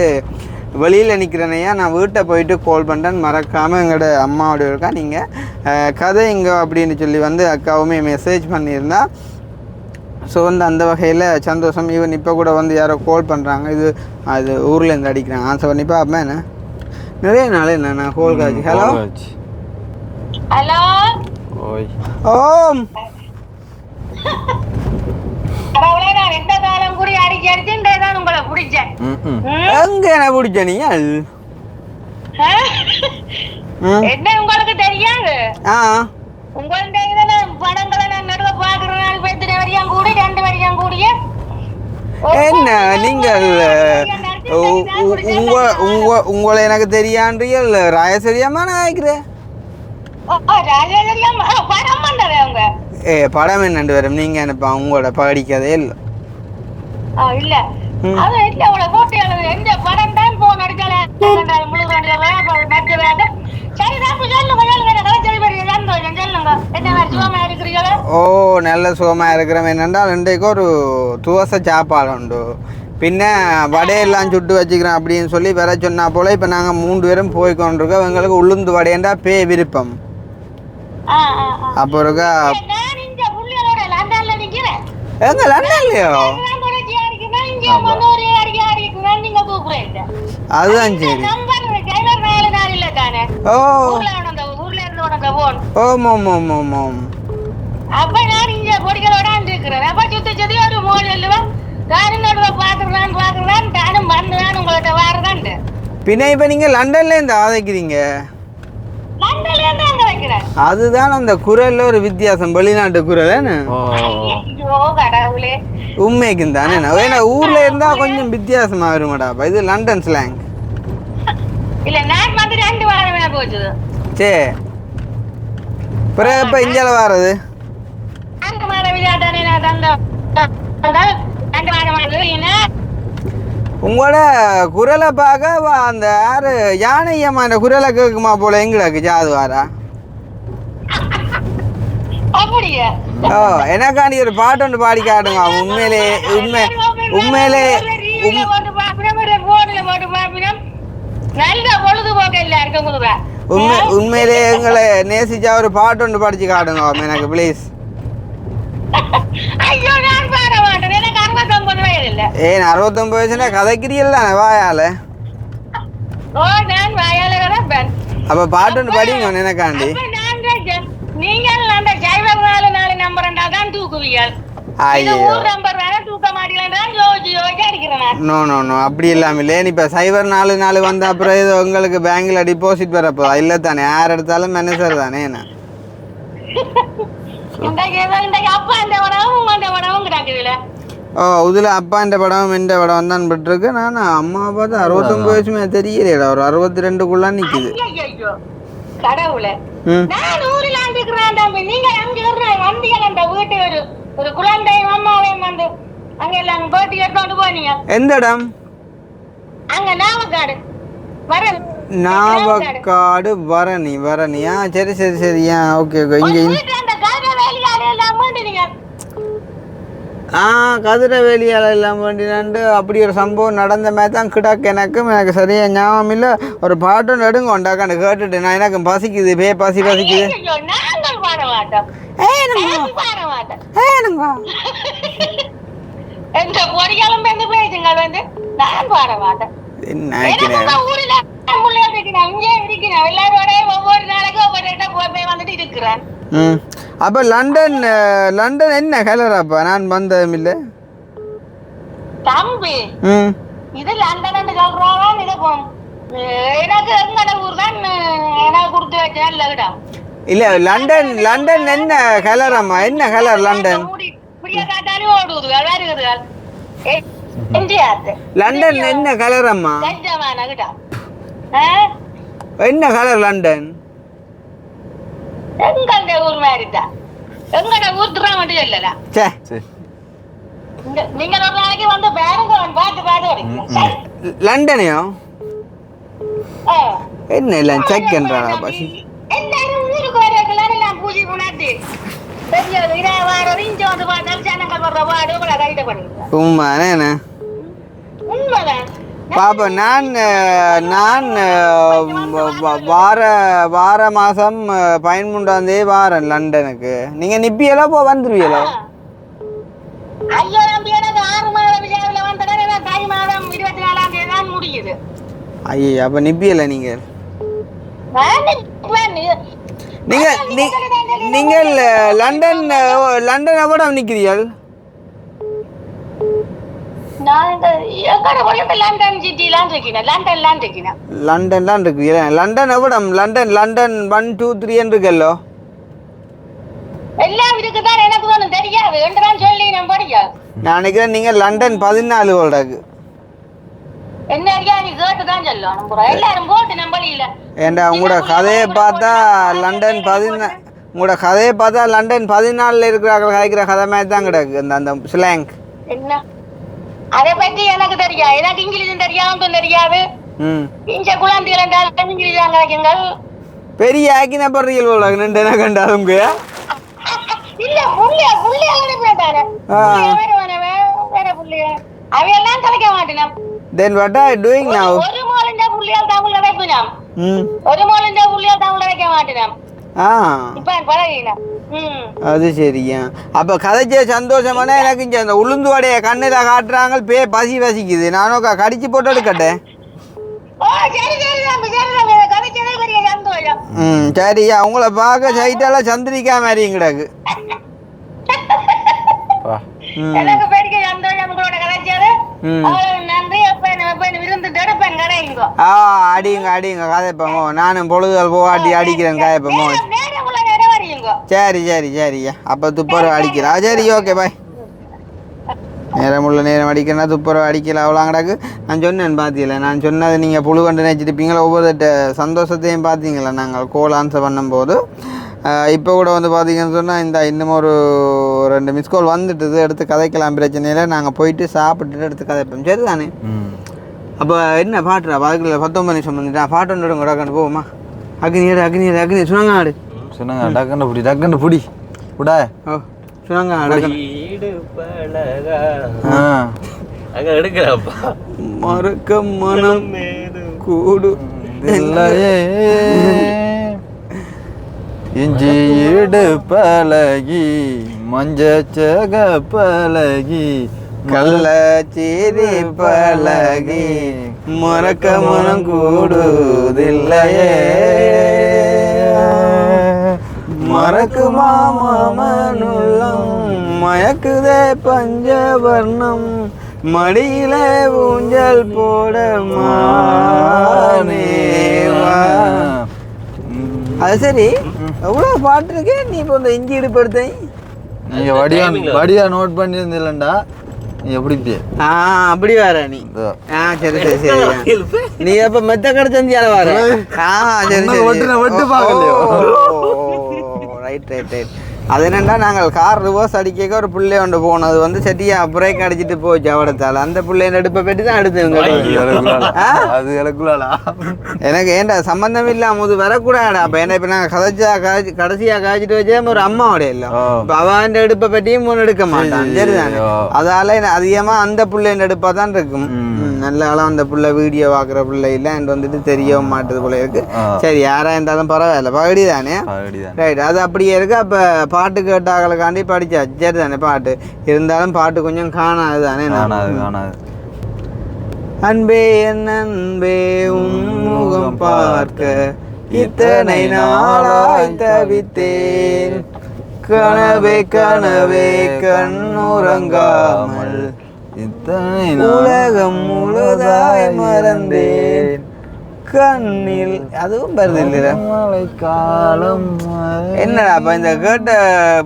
வெளியில் நிற்கிறனையா, நான் வீட்டை போயிட்டு கால் பண்ணுறேன்னு மறக்காமல் எங்களோட அம்மாவோட இருக்கா நீங்கள் கதை இங்கே அப்படின்னு சொல்லி வந்து அக்காவுமே மெசேஜ் பண்ணியிருந்தா. ஸோ வந்து அந்த வகையில் சந்தோஷம். ஈவன் இப்போ கூட வந்து யாரோ கால் பண்ணுறாங்க, இது அது ஊர்லேருந்து அடிக்கிறாங்க ஆன்சர் பண்ணி பார்ப்பேன். என்ன நிறைய நாள் என்ன கோல் காட்சி. ஹலோ ஹலோ ஓய் ஓம் அவளே நான் எந்த காலம் கூடி அடிக்க அடிச்சுட்டே தான் உங்களை பிடிச்சேன். எங்க என்ன பிடிச்ச நீ என்ன உங்களுக்கு தெரியாது? உங்கள்ட்ட இதுல படங்களை நான் நடுவ பாக்குறேன். நாலு பேர்த்து வரையும் கூடி 2 வரையும் கூடிய என்ன நீங்கள் உங்களை எனக்கு தெரியாண்டியல் ராயசரியாமா நான் நினைக்கிறேன். படம் பண்றது அவங்க படம் என்னண்டு வரும் நீங்க என்னப்பா உங்களோட படிக்கதே இல்லை இல்ல அது இல்ல அவளை போட்டி எழுது எந்த படம் தான் போன் அடிச்சாலே முழு ஓ நல்ல சுகமா இருக்கிறோம். என்னென்றால் இன்றைக்கு ஒரு துவச சாப்பாடு உண்டு, பின்ன வடையெல்லாம் சுட்டு வச்சுக்கிறோம் அப்படின்னு சொல்லி வர சொன்னா போல. இப்போ நாங்கள் 3 பேரும் போய் கொண்டிருக்கோம். எங்களுக்கு உளுந்து வடையண்டா விருப்பம். அப்போ இருக்கா எங்க லண்டன்லையோ? அதுதான் சரி. ஓ ஓம் ஓம் ஓம் ஓம் ஓம். அப்ப நான் இங்க பொடிகளோட இருக்கிறேன். அப்ப சுத்தி சுத்தி ஒரு 3 எழுவன் காரினோட பாக்குறான் தானும் வந்துதான் உங்கள்கிட்ட வாரதான். பின்ன இப்ப நீங்க லண்டன்ல இருந்து ஆதைக்கிறீங்க? லண்டன்ல இருந்து அங்க வைக்கிறேன். அதுதான் அந்த குரல்ல ஒரு வித்தியாசம், வெளிநாட்டு குரல். ஐயோ கடவுளே, உண்மைக்கும் தானே. ஏன்னா ஊர்ல இருந்தா கொஞ்சம் வித்தியாசமா வருமாடாப்பா. இது லண்டன் ஸ்லாங். இல்ல நான் வந்து 2 வாரமே போச்சு. சரி, பிறகு இப்ப இஞ்சால வாரது உங்களோட குரலை பார்க்க அந்த யாரு யானையம்மா இந்த குரலை கேட்குமா போல எங்களுக்கு ஜாது வாரா. ஓ எனக்காண்டி ஒரு பாட்டு ஒன்று பாடி காட்டுங்க. உண்மையிலே உண்மையிலே உண்மையிலே எங்களை நேசிச்சா ஒரு பாட்டு ஒன்று படிச்சு காட்டுங்க எனக்கு ப்ளீஸ். ஏன் 69 வயசுல கதைக்கிறீல்ல வாயால? அப்ப பாட்டு ஒன்று படிங்க எனக்காண்டி. நோ நோ நோ அப்படி இல்லாம இப்ப சைபர் 44 வந்த அப்புறம் ஏதோ உங்களுக்கு பேங்க்ல டிபாசிட் வரப்போதா? இல்ல தானே, யார் எடுத்தாலும் மேனேஜர் தானே. என்ன ஓ இதுல அப்பா இந்த படம் இந்த படம் தான் பட்டிருக்கு. நான் அம்மா பார்த்து 69 வயசுமே தெரியலையா, ஒரு 62க்குள்ள நிக்குது. கடவுளே, நான் ஊரில் ஆண்டுக்கிறேன். நீங்க அங்க வந்தீங்க அந்த வீட்டு ஒரு குழந்தை அம்மாவையும் வந்து அங்க எல்லாம் போட்டி எடுத்து போனீங்க. எந்த இடம்? அங்க நாவக்காடு நாவக்காடு வரணியா? சரி சரி சரியா, ஓகே ஓகே. இங்க கதிரவேலியால் எல்லாம் வேண்டினாண்டு அப்படி ஒரு சம்பவம் நடந்த மாதிரி தான் கிடக்கு. எனக்கு சரியா ஞாபகம் இல்லை. ஒரு பாட்டு நடுங்க உண்டாக்காண்டு கேட்டுட்டு நான் எனக்கு பசிக்குது, பசிக்குது. அப்ப லண்டன் என்ன கலராப்பா? நான் வந்ததும் இல்லை தம்பி. இது லண்டன் எனக்கு எங்கட ஊர் தான் எனக்கு கொடுத்து வச்சேன். இல்ல லண்டன் என்ன கலராமா? என்ன கலர் லண்டன்? லண்டன் என்ன கலராமா? என்ன கலர் லண்டன்? எங்கட ஊர் மாதிரிதான். எங்கட ஊர் துறா மட்டும் இல்லடா. நீங்க ஒரு நாளைக்கு வந்து பாருங்க, பாத்து லண்டனையோ என்ன எல்லாம் செக் என்றாரா பசி? எல்லாரும் ஊருக்கு வரக்கலாம். எல்லாம் பூஜை பண்ணாது பெரிய வாரம் இங்க வந்து பார்த்தாலும் ஜனங்கள் வர்ற பாடு உங்களை கைட்ட பண்ணுங்க. உண்மைதானே? உண்மைதான் பாப்பா. நான் வார மாதம் 13ஆம் தேதி வாரேன் லண்டனுக்கு. நீங்க நிப்பியலோ வந்துருவீங்களோ? ஐயோ நம்பி எனக்கு 6 மாத விசாவில் வந்தேன். தை மாதம் 24ஆம் தேதி தான் முடியுது. ஐயோ அப்ப நிப்பியல நீங்க? நீங்கள் லண்டன் எவ்வளோ நிற்கிறீர்கள்? நான் இந்த எங்கட போய் லண்டன் சிட்டிலாம் இருக்கேன். லண்டன்லாம் இருக்கு. லண்டன் எவ்வளோ? லண்டன் 1 2 3 இருக்குல்லோ. எல்லாம் இருக்குதான், எனக்கு ஒன்றும் தெரியாது. என்றுதான் சொல்லி நான் படிக்க. நான் நினைக்கிறேன் நீங்கள் லண்டன் 14 ஓடாக்கு. என்ன ஐயா நீ கேட்டு தான் சொல்லணும். எல்லாரும் போட்டு நம்பளியில. ஏண்டா உங்களோட கதையை பார்த்தா லண்டன் 14 இருக்கிறார்கள் காய்க்கிற கதை மாதிரி தான் கிடக்கு. அந்த ஸ்லாங் என்ன அதை பற்றி எனக்கு தெரியாது. எனக்கு இங்கிலீஷும் தெரியாது, தெரியாது. இஞ்ச குழந்தைகள் என்றால் இங்கிலீஷ் தான் கிடைக்குங்கள். பெரிய ஆக்கின படுறீங்க போல நின்று என்ன கண்டாதுங்க. இல்ல புள்ளியா அனுப்பிட்டாரு. வேற புள்ளியா அவையெல்லாம் கிடைக்க மாட்டேன். Then what are you doing now? ஒரு மோலண்ட புள்ளியால் தமிழ் கிடைக்கும். ஒரு மோலண்ட புள்ளியால் தமிழ் கிடைக்க மாட்டேன். இப்ப பழகினா. அது சரியா. அப்ப கதைச்ச சந்தோஷமான எனக்கு இங்க அந்த உளுந்து வடைய கண்ணில காட்டுறாங்க. பசிக்குது. நானும் கடிச்சு போட்டு எடுக்கட்டேன். சரியா. உங்களை பார்க்க சைட்டால சந்திரிக்கா மாதிரி கிடக்கு. எனக்கு பெரிய சந்தோஷம் உங்களோட கதைச்சாரு. நன்றி. அடிங்க கதைப்பமோ. நானும் பொழுதுகள் போவாட்டி அடிக்கிறேன் காயப்பமோ. சரியா. அப்ப துப்புரவு அடிக்கலாம். சரி ஓகே பாய். நேரம் அடிக்கிறேன்னா துப்புரவு அடிக்கல அவ்வளோ கிடக்கு. நான் சொன்னேன் பார்த்தீங்களா, நான் சொன்னது நீங்கள் புழு கண்டு நினச்சிருப்பீங்களா. ஒவ்வொரு சந்தோஷத்தையும் பார்த்தீங்களா நாங்கள் கோல் ஆன்சர் பண்ணும்போது. இப்போ கூட வந்து பார்த்தீங்கன்னு சொன்னால் இன்னும் ஒரு 2 மிஸ்கால் வந்துட்டுது. எடுத்து கதைக்கலாம், பிரச்சனையில் நாங்கள் போயிட்டு சாப்பிட்டுட்டு எடுத்து கதைப்போம். சரி தானே? அப்போ என்ன பாட்டுறா? பாதுல 19 நிமிஷம் வந்துட்டா. பாட்டு ஒன்று கூட கண்டு போவோமா? அக்னி சுனாங்க ஆடு டக்குன்னு புடி புடா. ஓ சுனாங்க மறக்க மனம் கூடு இஞ்சி ஈடு பழகி மஞ்சச்சக பழகி கள்ள சீதி பழகி மறக்க மனம் கூடுதில்லையே மறக்குமா மாமனுள்ளம் மயக்குதே பஞ்சவர்ணம் மடியில ஊஞ்சல் போட மானேவா. அது சரி, எவ்வளோ பாட்டு இருக்கே. நீ இப்போ இந்த இஞ்சி இடுப்படுத்த நீங்க வடியா நோட் பண்ணியிருந்தீங்களா? நீ எப்படி அப்படி வர நீ? சரி நீ அப்ப மெத்த கிடைச்சந்தியால வர? சரி பார்க்கலையோ. ரைட். அது என்னென்னா நாங்கள் கார் ரிவர்ஸ் அடிக்க ஒரு பிள்ளை கொண்டு போனது வந்து செட்டியா பிரேக் அடிச்சுட்டு போச்சு அவடத்தால். அந்த பிள்ளைய எடுப்பை பெட்டி தான் எடுத்துங்க. அது எனக்குள்ளா எனக்கு ஏன்டா சம்பந்தம் இல்லாம இது வரக்கூடாடா. அப்போ ஏன்னா இப்போ நாங்கள் கடைசியாக காய்ச்சிட்டு வச்சே ஒரு அம்மாவோடைய இல்லை. இப்போ அவன் எடுப்பை பெட்டியும் ஒன்று எடுக்க மாட்டான். சரிதானே? அதால அதிகமாக அந்த பிள்ளைய எடுப்பாக தான் இருக்கும். நல்ல காலம் அந்த பிள்ளை வீடியோ பார்க்குற பிள்ளை இல்லை. அண்ட் வந்துட்டு தெரியவும் மாட்டுது போல இருக்கு. சரி, யாராக இருந்தாலும் பரவாயில்ல, பகடி தானே. ரைட், அது அப்படியே இருக்கு. அப்போ பாட்டு கேட்டாங்களுக்காண்டி படிச்சாச்சு. சரி தானே? பாட்டு இருந்தாலும் பாட்டு கொஞ்சம் காணாது தானே. அன்பே என் அன்பே உன்முகம் பார்க்க இத்தனை நாளாய் தவித்தேன். கனவே கண்ணுறங்காமல் இத்தனை உலகம் முழுதாய் மறந்தேன். கண்ணில் அதுவும் வருது காலம். என்னடா அப்ப இந்த கேட்ட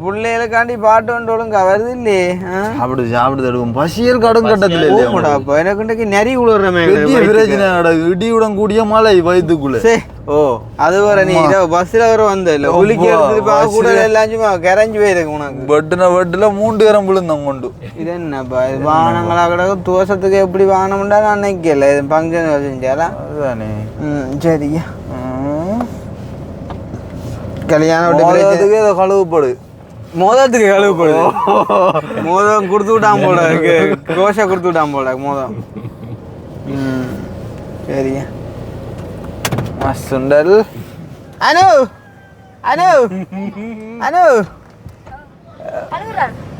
பிள்ளைகளுக்காண்டி பாட்டு ஒன்று ஒழுங்கா வருது இல்லையே? சாப்பிடுது எடுக்கும் பசியல் கடும் கட்டத்துல அப்ப எனக்கு நெறி உழுறமே இடியுடன் கூடிய மழை வயிற்றுக்குள்ள. ஓ அது வர நீ பஸ்ல வர வந்த இல்ல உலிக்க எடுத்துட்டு கூட எல்லாம் சும்மா கரைஞ்சு போயிருக்கு உனக்கு. வெட்டுல 3 கரம் விழுந்தம் கொண்டு. இது என்னப்பா வாகனங்களா கிடக்கு. தோசத்துக்கு எப்படி வாகனம்டா நான் நினைக்கல. இது பங்கன் செஞ்சாலா? அதுதானே. சரியா. கல்யாணம் கழுவுப்படு. மோதத்துக்கு கழுவுப்படுது. மோதம் கொடுத்து விட்டான் போல இருக்கு. கோஷை கொடுத்து விட்டான் போல மோதம். சரியா. சுண்டல்.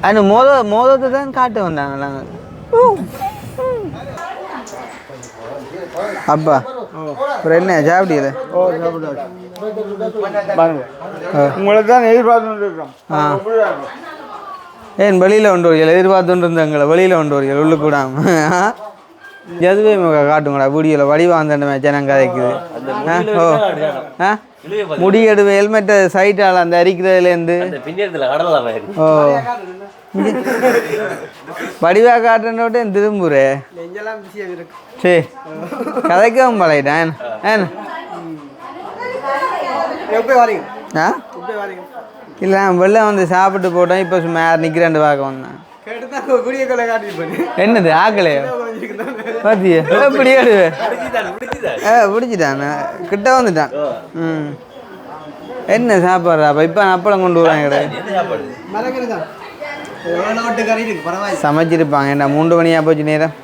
அனு மோதத்தை தான் காட்டு வந்தாங்க. அப்பா அப்புறம் என்ன சாப்பிட்டீங்களே? உங்களை தான் எதிர்பார்த்து இருக்கிறோம். ஏன் வெளியில் கொண்டு வரீங்க? எதிர்பார்த்துட்டு இருந்தாங்களே வெளியில் கொண்டு வரீங்க உள்ளு கூடாம எதுவே காட்டுங்கடா வீடியோவில் வடிவாந்தண்டமே ஜனம் கதைக்குது. ஓ முடியெடுவு ஹெல்மெட்டை சைட்டால் அந்த அரிக்கிறதுலேருந்து ஓ வடிவா காட்டுறோட திரும்புறே சரி கதைக்கவும் பழையிட்டேன் ஏன் ஆ இல்லை நான் வெளில வந்து சாப்பிட்டு போட்டோம். இப்போ சும்மா யார் நிற்கிறேன் பார்க்க வந்தேன். என்னது ஆக்கலையோ பார்த்தியா எப்படி பிடிச்சிட்டான் கிட்ட வந்துட்டான். ம் என்ன சாப்பாடுறா அப்போ இப்போ அப்பளம் கொண்டு வருவாங்க சமைச்சிருப்பாங்க. என்ன 3 மணியாக போச்சு நேரம்.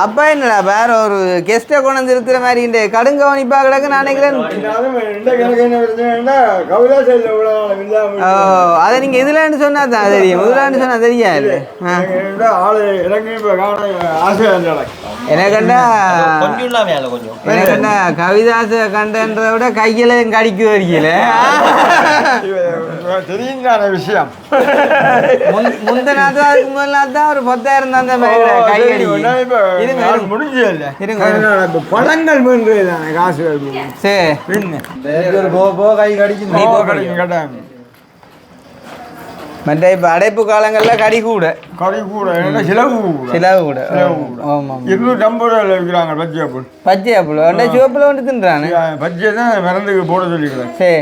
அப்பா என்னடா வேற ஒரு கெஸ்ட்டை கொண்டு வந்து இருக்கிற மாதிரி இந்த கடுங்கவனிப்பா கிடக்கு நான் நினைக்கிறேன். ஓ அதை நீங்கள் இதுலன்னு சொன்னா தான் தெரியும், இதுலான்னு சொன்னா தெரியாது. எனக்கண்டா கவிதாச கண்டன்றத விட கையில கடிக்கு வரைக்கல தெரியுங்க விஷயம். முந்தநாத்தான் அதுக்கு முதல்ல தான் ஒரு 10,000 தான் கை கடி பழங்கள் காசு போக கை கடிக்கும். மற்ற இப்போ அடைப்பு காலங்களில் கடி கூட சிலவு கூட. ஆமாம் 250 ரூபாய் விற்கிறாங்க பச்சை ஆப்பிள். பச்சை ஆப்பிள் அண்டை சிவப்பில் வந்து தின்றானே பச்சை தான் மறந்துக்கு போட சொல்லிக்கிறேன். சரி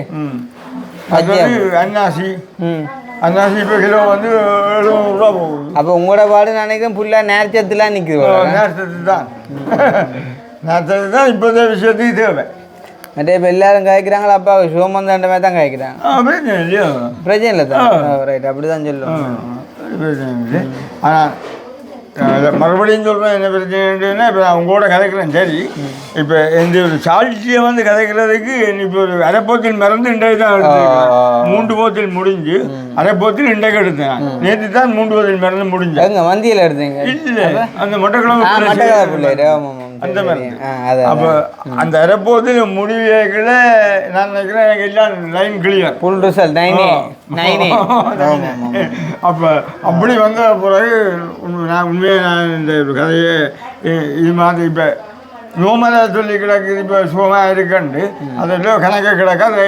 அன்னாசி அன்னாசி இப்போ கிலோ வந்து 700 ரூபா போகுது. அப்போ உங்களோட பாடு நினைக்கிறேன் ஃபுல்லாக நேரச்சத்துலாம் நிற்குது. நேரத்து தான் நேரத்து தான் இப்போதைய விஷயத்துக்கு தேவை. மற்ற இப்போ எல்லாரும் காய்க்கிறாங்களா அப்பா சோமந்தாண்ட மாதிரி தான் காய்க்கிறாங்க. பிரச்சனை இல்லை தான் ரைட் அப்படி தான் சொல்லுவோம். ஆனால் மறுபடியும் சொல்கிறேன் என்ன பிரச்சனைன்னா இப்போ நான் உங்களோட கதைக்கிறேன். சரி இப்போ இந்த ஒரு சால்ட்டியை வந்து கதைக்கிறதுக்கு இப்போ ஒரு அரைப்போத்தில் மறந்து இன்றைக்கு தான் எடுத்துருக்கேன். 3 போத்தில் முடிஞ்சு அரைப்போத்தில் இன்றைக்கு எடுத்தேன். நேற்று தான் 3 போத்தில் மறந்து முடிஞ்சு எங்க வந்தியில் எடுத்தீங்க? இல்லை அந்த மொட்டைக்கிழமை அந்த மாதிரி. அப்போ அந்த அரைப்போத்தில் முடிவுகளை நான் நினைக்கிறேன் எனக்கு எல்லாம் லைன் கிளியர் ஃபுல் ரிசல்ட் 9. அப்போ அப்படி வந்த பிறகு நான் உண்மையாக நான் இந்த கதையை இது மாதிரி இப்போ நோமலை சொல்லி கிடக்குது. இப்போ சுகமாக இருக்குன்ட்டு அதில் கணக்க கிடக்க அதை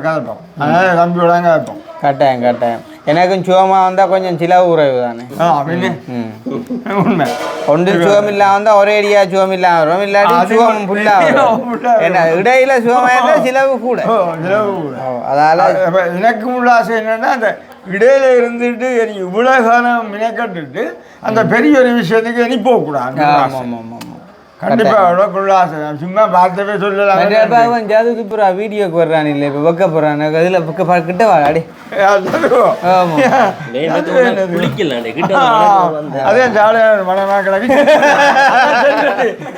கதைப்போம். அதனால் தம்பியோட கதைப்போம். கட்டாயம் எனக்கும் சுகமாக வந்தால் கொஞ்சம் சிலவு உறவு தானே. உண்மை ஒன்று சுகம் இல்லாமல் வந்தால் ஒரே அடியாக சுகம் இல்லாமல் வரும். இல்லாட்டி சுகம் ஃபுல்லாக என்ன இடையில சுகமாக இருந்தால் சிலவு கூட. அதால் எனக்கு உள்ள ஆசை என்னென்னா அந்த இடையில இருந்துட்டு எனக்கு இவ்வளோ காலம் மினக்கட்டுட்டு அந்த பெரிய ஒரு விஷயத்துக்கு இனி போகக்கூடாது. கண்டிப்பாக அவ்வளோக்குள்ள ஆசை. சும்மா பார்த்தவே சொல்லலாம். ஜாதுக்கு வீடியோக்கு வர்றான் இல்லை இப்போ வைக்க போகிறான் அதில் கிட்ட வாடி. அதே ஜாலியாக மனமாக கிடக்கு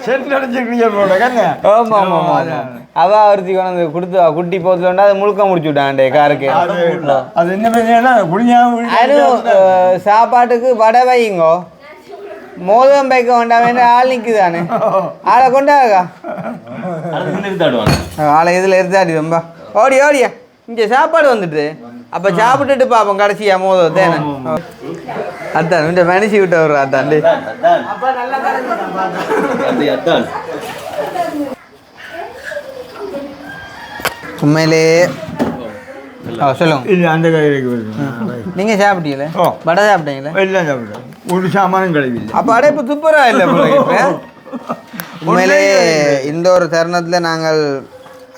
சென்றடிச்சிருக்கீங்க போல கண்ணு. ஆமாம் அவா ஒருத்தி கொண்டு கொடுத்து குட்டி போத்துலண்டா அதை முழுக்க முடிச்சு விட்டான்டே காருக்கு. அது என்ன பிரச்சனைனா குடியாக சாப்பாட்டுக்கு வடை வைங்கோ மோதம் பைக்க வேண்டாம் ஆள் நிற்குதானே ஆளை கொண்டாக்கா ஆளை இதில் இருந்தாடி ரொம்ப ஓடியா இங்கே சாப்பாடு வந்துட்டு அப்போ சாப்பிட்டுட்டு பார்ப்போம் கடைசியா மோதம் தேனை அதான் இந்த மனுஷி விட்டு வர்ற அதாண்டி உண்மையிலே சொல்லுங்க. இல்லை அந்த கைக்கு நீங்கள் சாப்பிட்டீங்களே வடை சாப்பிட்டீங்களே? எல்லாம் சாப்பிட்டேன். ஒரு சாமானும் கிடைக்கல. அப்போ அடைப்பு துப்புரா இல்லை உண்மையிலே இந்த ஒரு தருணத்தில் நாங்கள்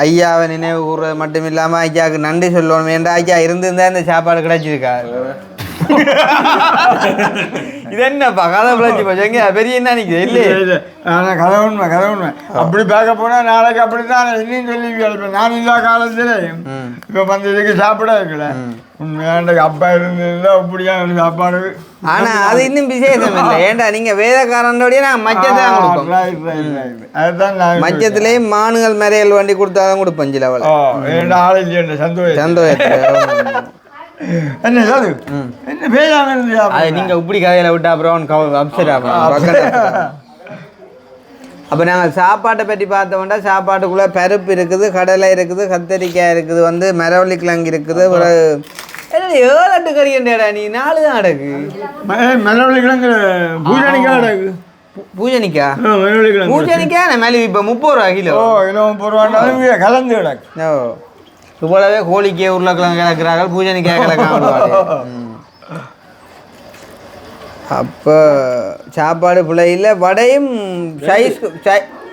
ஐயாவை நினைவு கூறுறது மட்டும் இல்லாமல் ஐயாவுக்கு நன்றி சொல்லணும். ஏன்டா ஐயா இருந்திருந்தா இந்த சாப்பாடு கிடைச்சிருக்கா? இது என்னப்பா கதை பிழைச்சி போச்சு பெரிய என்ன நிற்குது இல்லையே. ஆனால் கதை உண்மை அப்படி பார்க்க போனால் நாளைக்கு அப்படி தான் இன்னும் சொல்லி நான் இல்லா காலத்தில் இப்போ வந்து இதுக்கு சாப்பிட இருக்கல உண்மையாண்ட அப்பா இருந்திருந்தா அப்படியா சாப்பாடு. ஆனா அது இன்னும் விசேஷம் இல்லை. ஏன்டா நீங்க வேதக்காரனோடய நாங்கள் மச்சத்தை அதுதான் மச்சத்திலேயும் மானுகள் மறையல் வண்டி கொடுத்தாதான் கொடுப்போம் சில ஏண்டா ஆள் இல்லையா சந்தோஷம். என்ன சார் என்ன பேசாம நீங்க இப்படி கதையில விட்டா அப்புறம் அப்செட் ஆகும். அப்போ நாங்கள் சாப்பாட்டை பற்றி பார்த்தோம்னா சாப்பாட்டுக்குள்ளே பருப்பு இருக்குது, கடலை இருக்குது, கத்தரிக்காய் இருக்குது, வந்து மரவள்ளி கிழங்கு இருக்குது, ஒரு 7-8 கறி என்னடா நீ 4 தான் அடக்கு. மரவள்ளி கிழங்கு பூஜணிக்காய் அடக்கு. பூஜணிக்கா மரவள்ளி கிழங்கு பூஜணிக்கா மேலே இப்போ 30 ரூபா கிலோ. கிலோ 30 ரூபாண்டாலும் கலந்து கிடக்கு. ஓ இவ்வளவே கோழிக்கே உருளைக்கிழங்கு கிடக்கிறார்கள், பூஜணிக்காய் கிடக்காங்க. அப்போ சாப்பாடு பிள்ளையில் வடையும் சைஸ்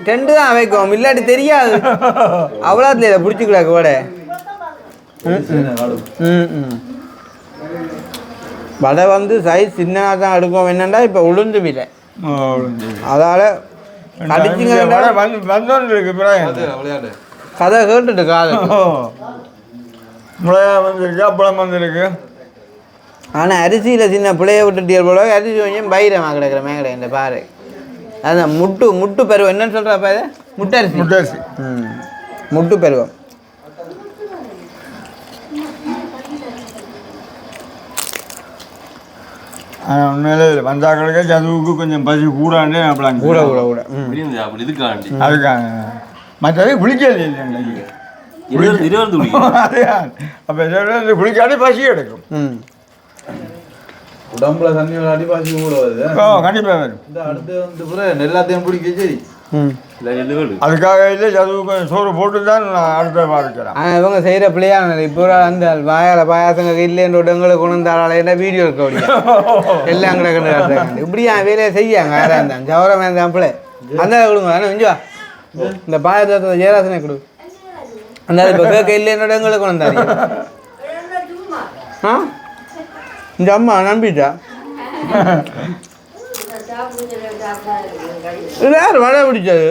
2 தான் வைக்கும், இல்லாட்டி தெரியாது. அவ்வளோ இல்லை பிடிச்சிக்கூடாது வடை. வடை வந்து சைஸ் சின்னதாக தான் எடுக்கும். என்னென்னா இப்போ உளுந்து விலை அதால் அடிச்சுங்க வந்து இருக்கு கதை கேட்டுட்டு காது மிளகா வந்துருக்கு, அப்பளம் வந்துருக்கு. ஆனால் அரிசியில் சின்ன பிள்ளைய விட்டுட்டு போல அரிசி கொஞ்சம் பயிரமாக கிடக்கிற மேகடை இந்த பாரு. அதுதான் முட்டு பருவம். என்னன்னு சொல்கிறப்ப இது முட்டரிசி. முட்டு பருவம். உண்மையிலே வந்தாக்களுக்கு சதுவுக்கு கொஞ்சம் பசி கூடாண்டே அப்பலாம் கூட அதுக்காக மற்றது குளிக்கல இல்லை. அப்போ குளிக்காட்டி பசி எடுக்கும். உடம்புல தண்ணி விளையாடி பாசி கூட வருது. கண்டிப்பாக வரும். அடுத்து வந்து எல்லாத்தையும் பிடிக்க சரி. அதுக்காக இல்லை சதுவுக்கு சோறு போட்டு தான் அடுத்த பாதிக்கிறேன். ஆனால் இவங்க செய்கிற பிள்ளையான இப்போ அந்த வாயால் பாயாசங்க இல்லைன்ற உடங்களை கொண்டு வந்தாலும் என்ன வீடியோ இருக்க முடியும் எல்லாம் கிடக்கு. இப்படியா வேலையை செய்யாங்க யாராக இருந்தாங்க சவரமாக இருந்தான் பிள்ளை அந்த கொடுங்க. ஆனால் இஞ்சுவா இந்த பாயாசத்தை ஜெயராசனை கொடு அந்த இப்போ கேட்க இல்லைன்ற இடங்களை கொண்டு வந்தாங்க. ஆ இந்த அம்மா நம்பிட்டா இது யார் வடை பிடிச்சது?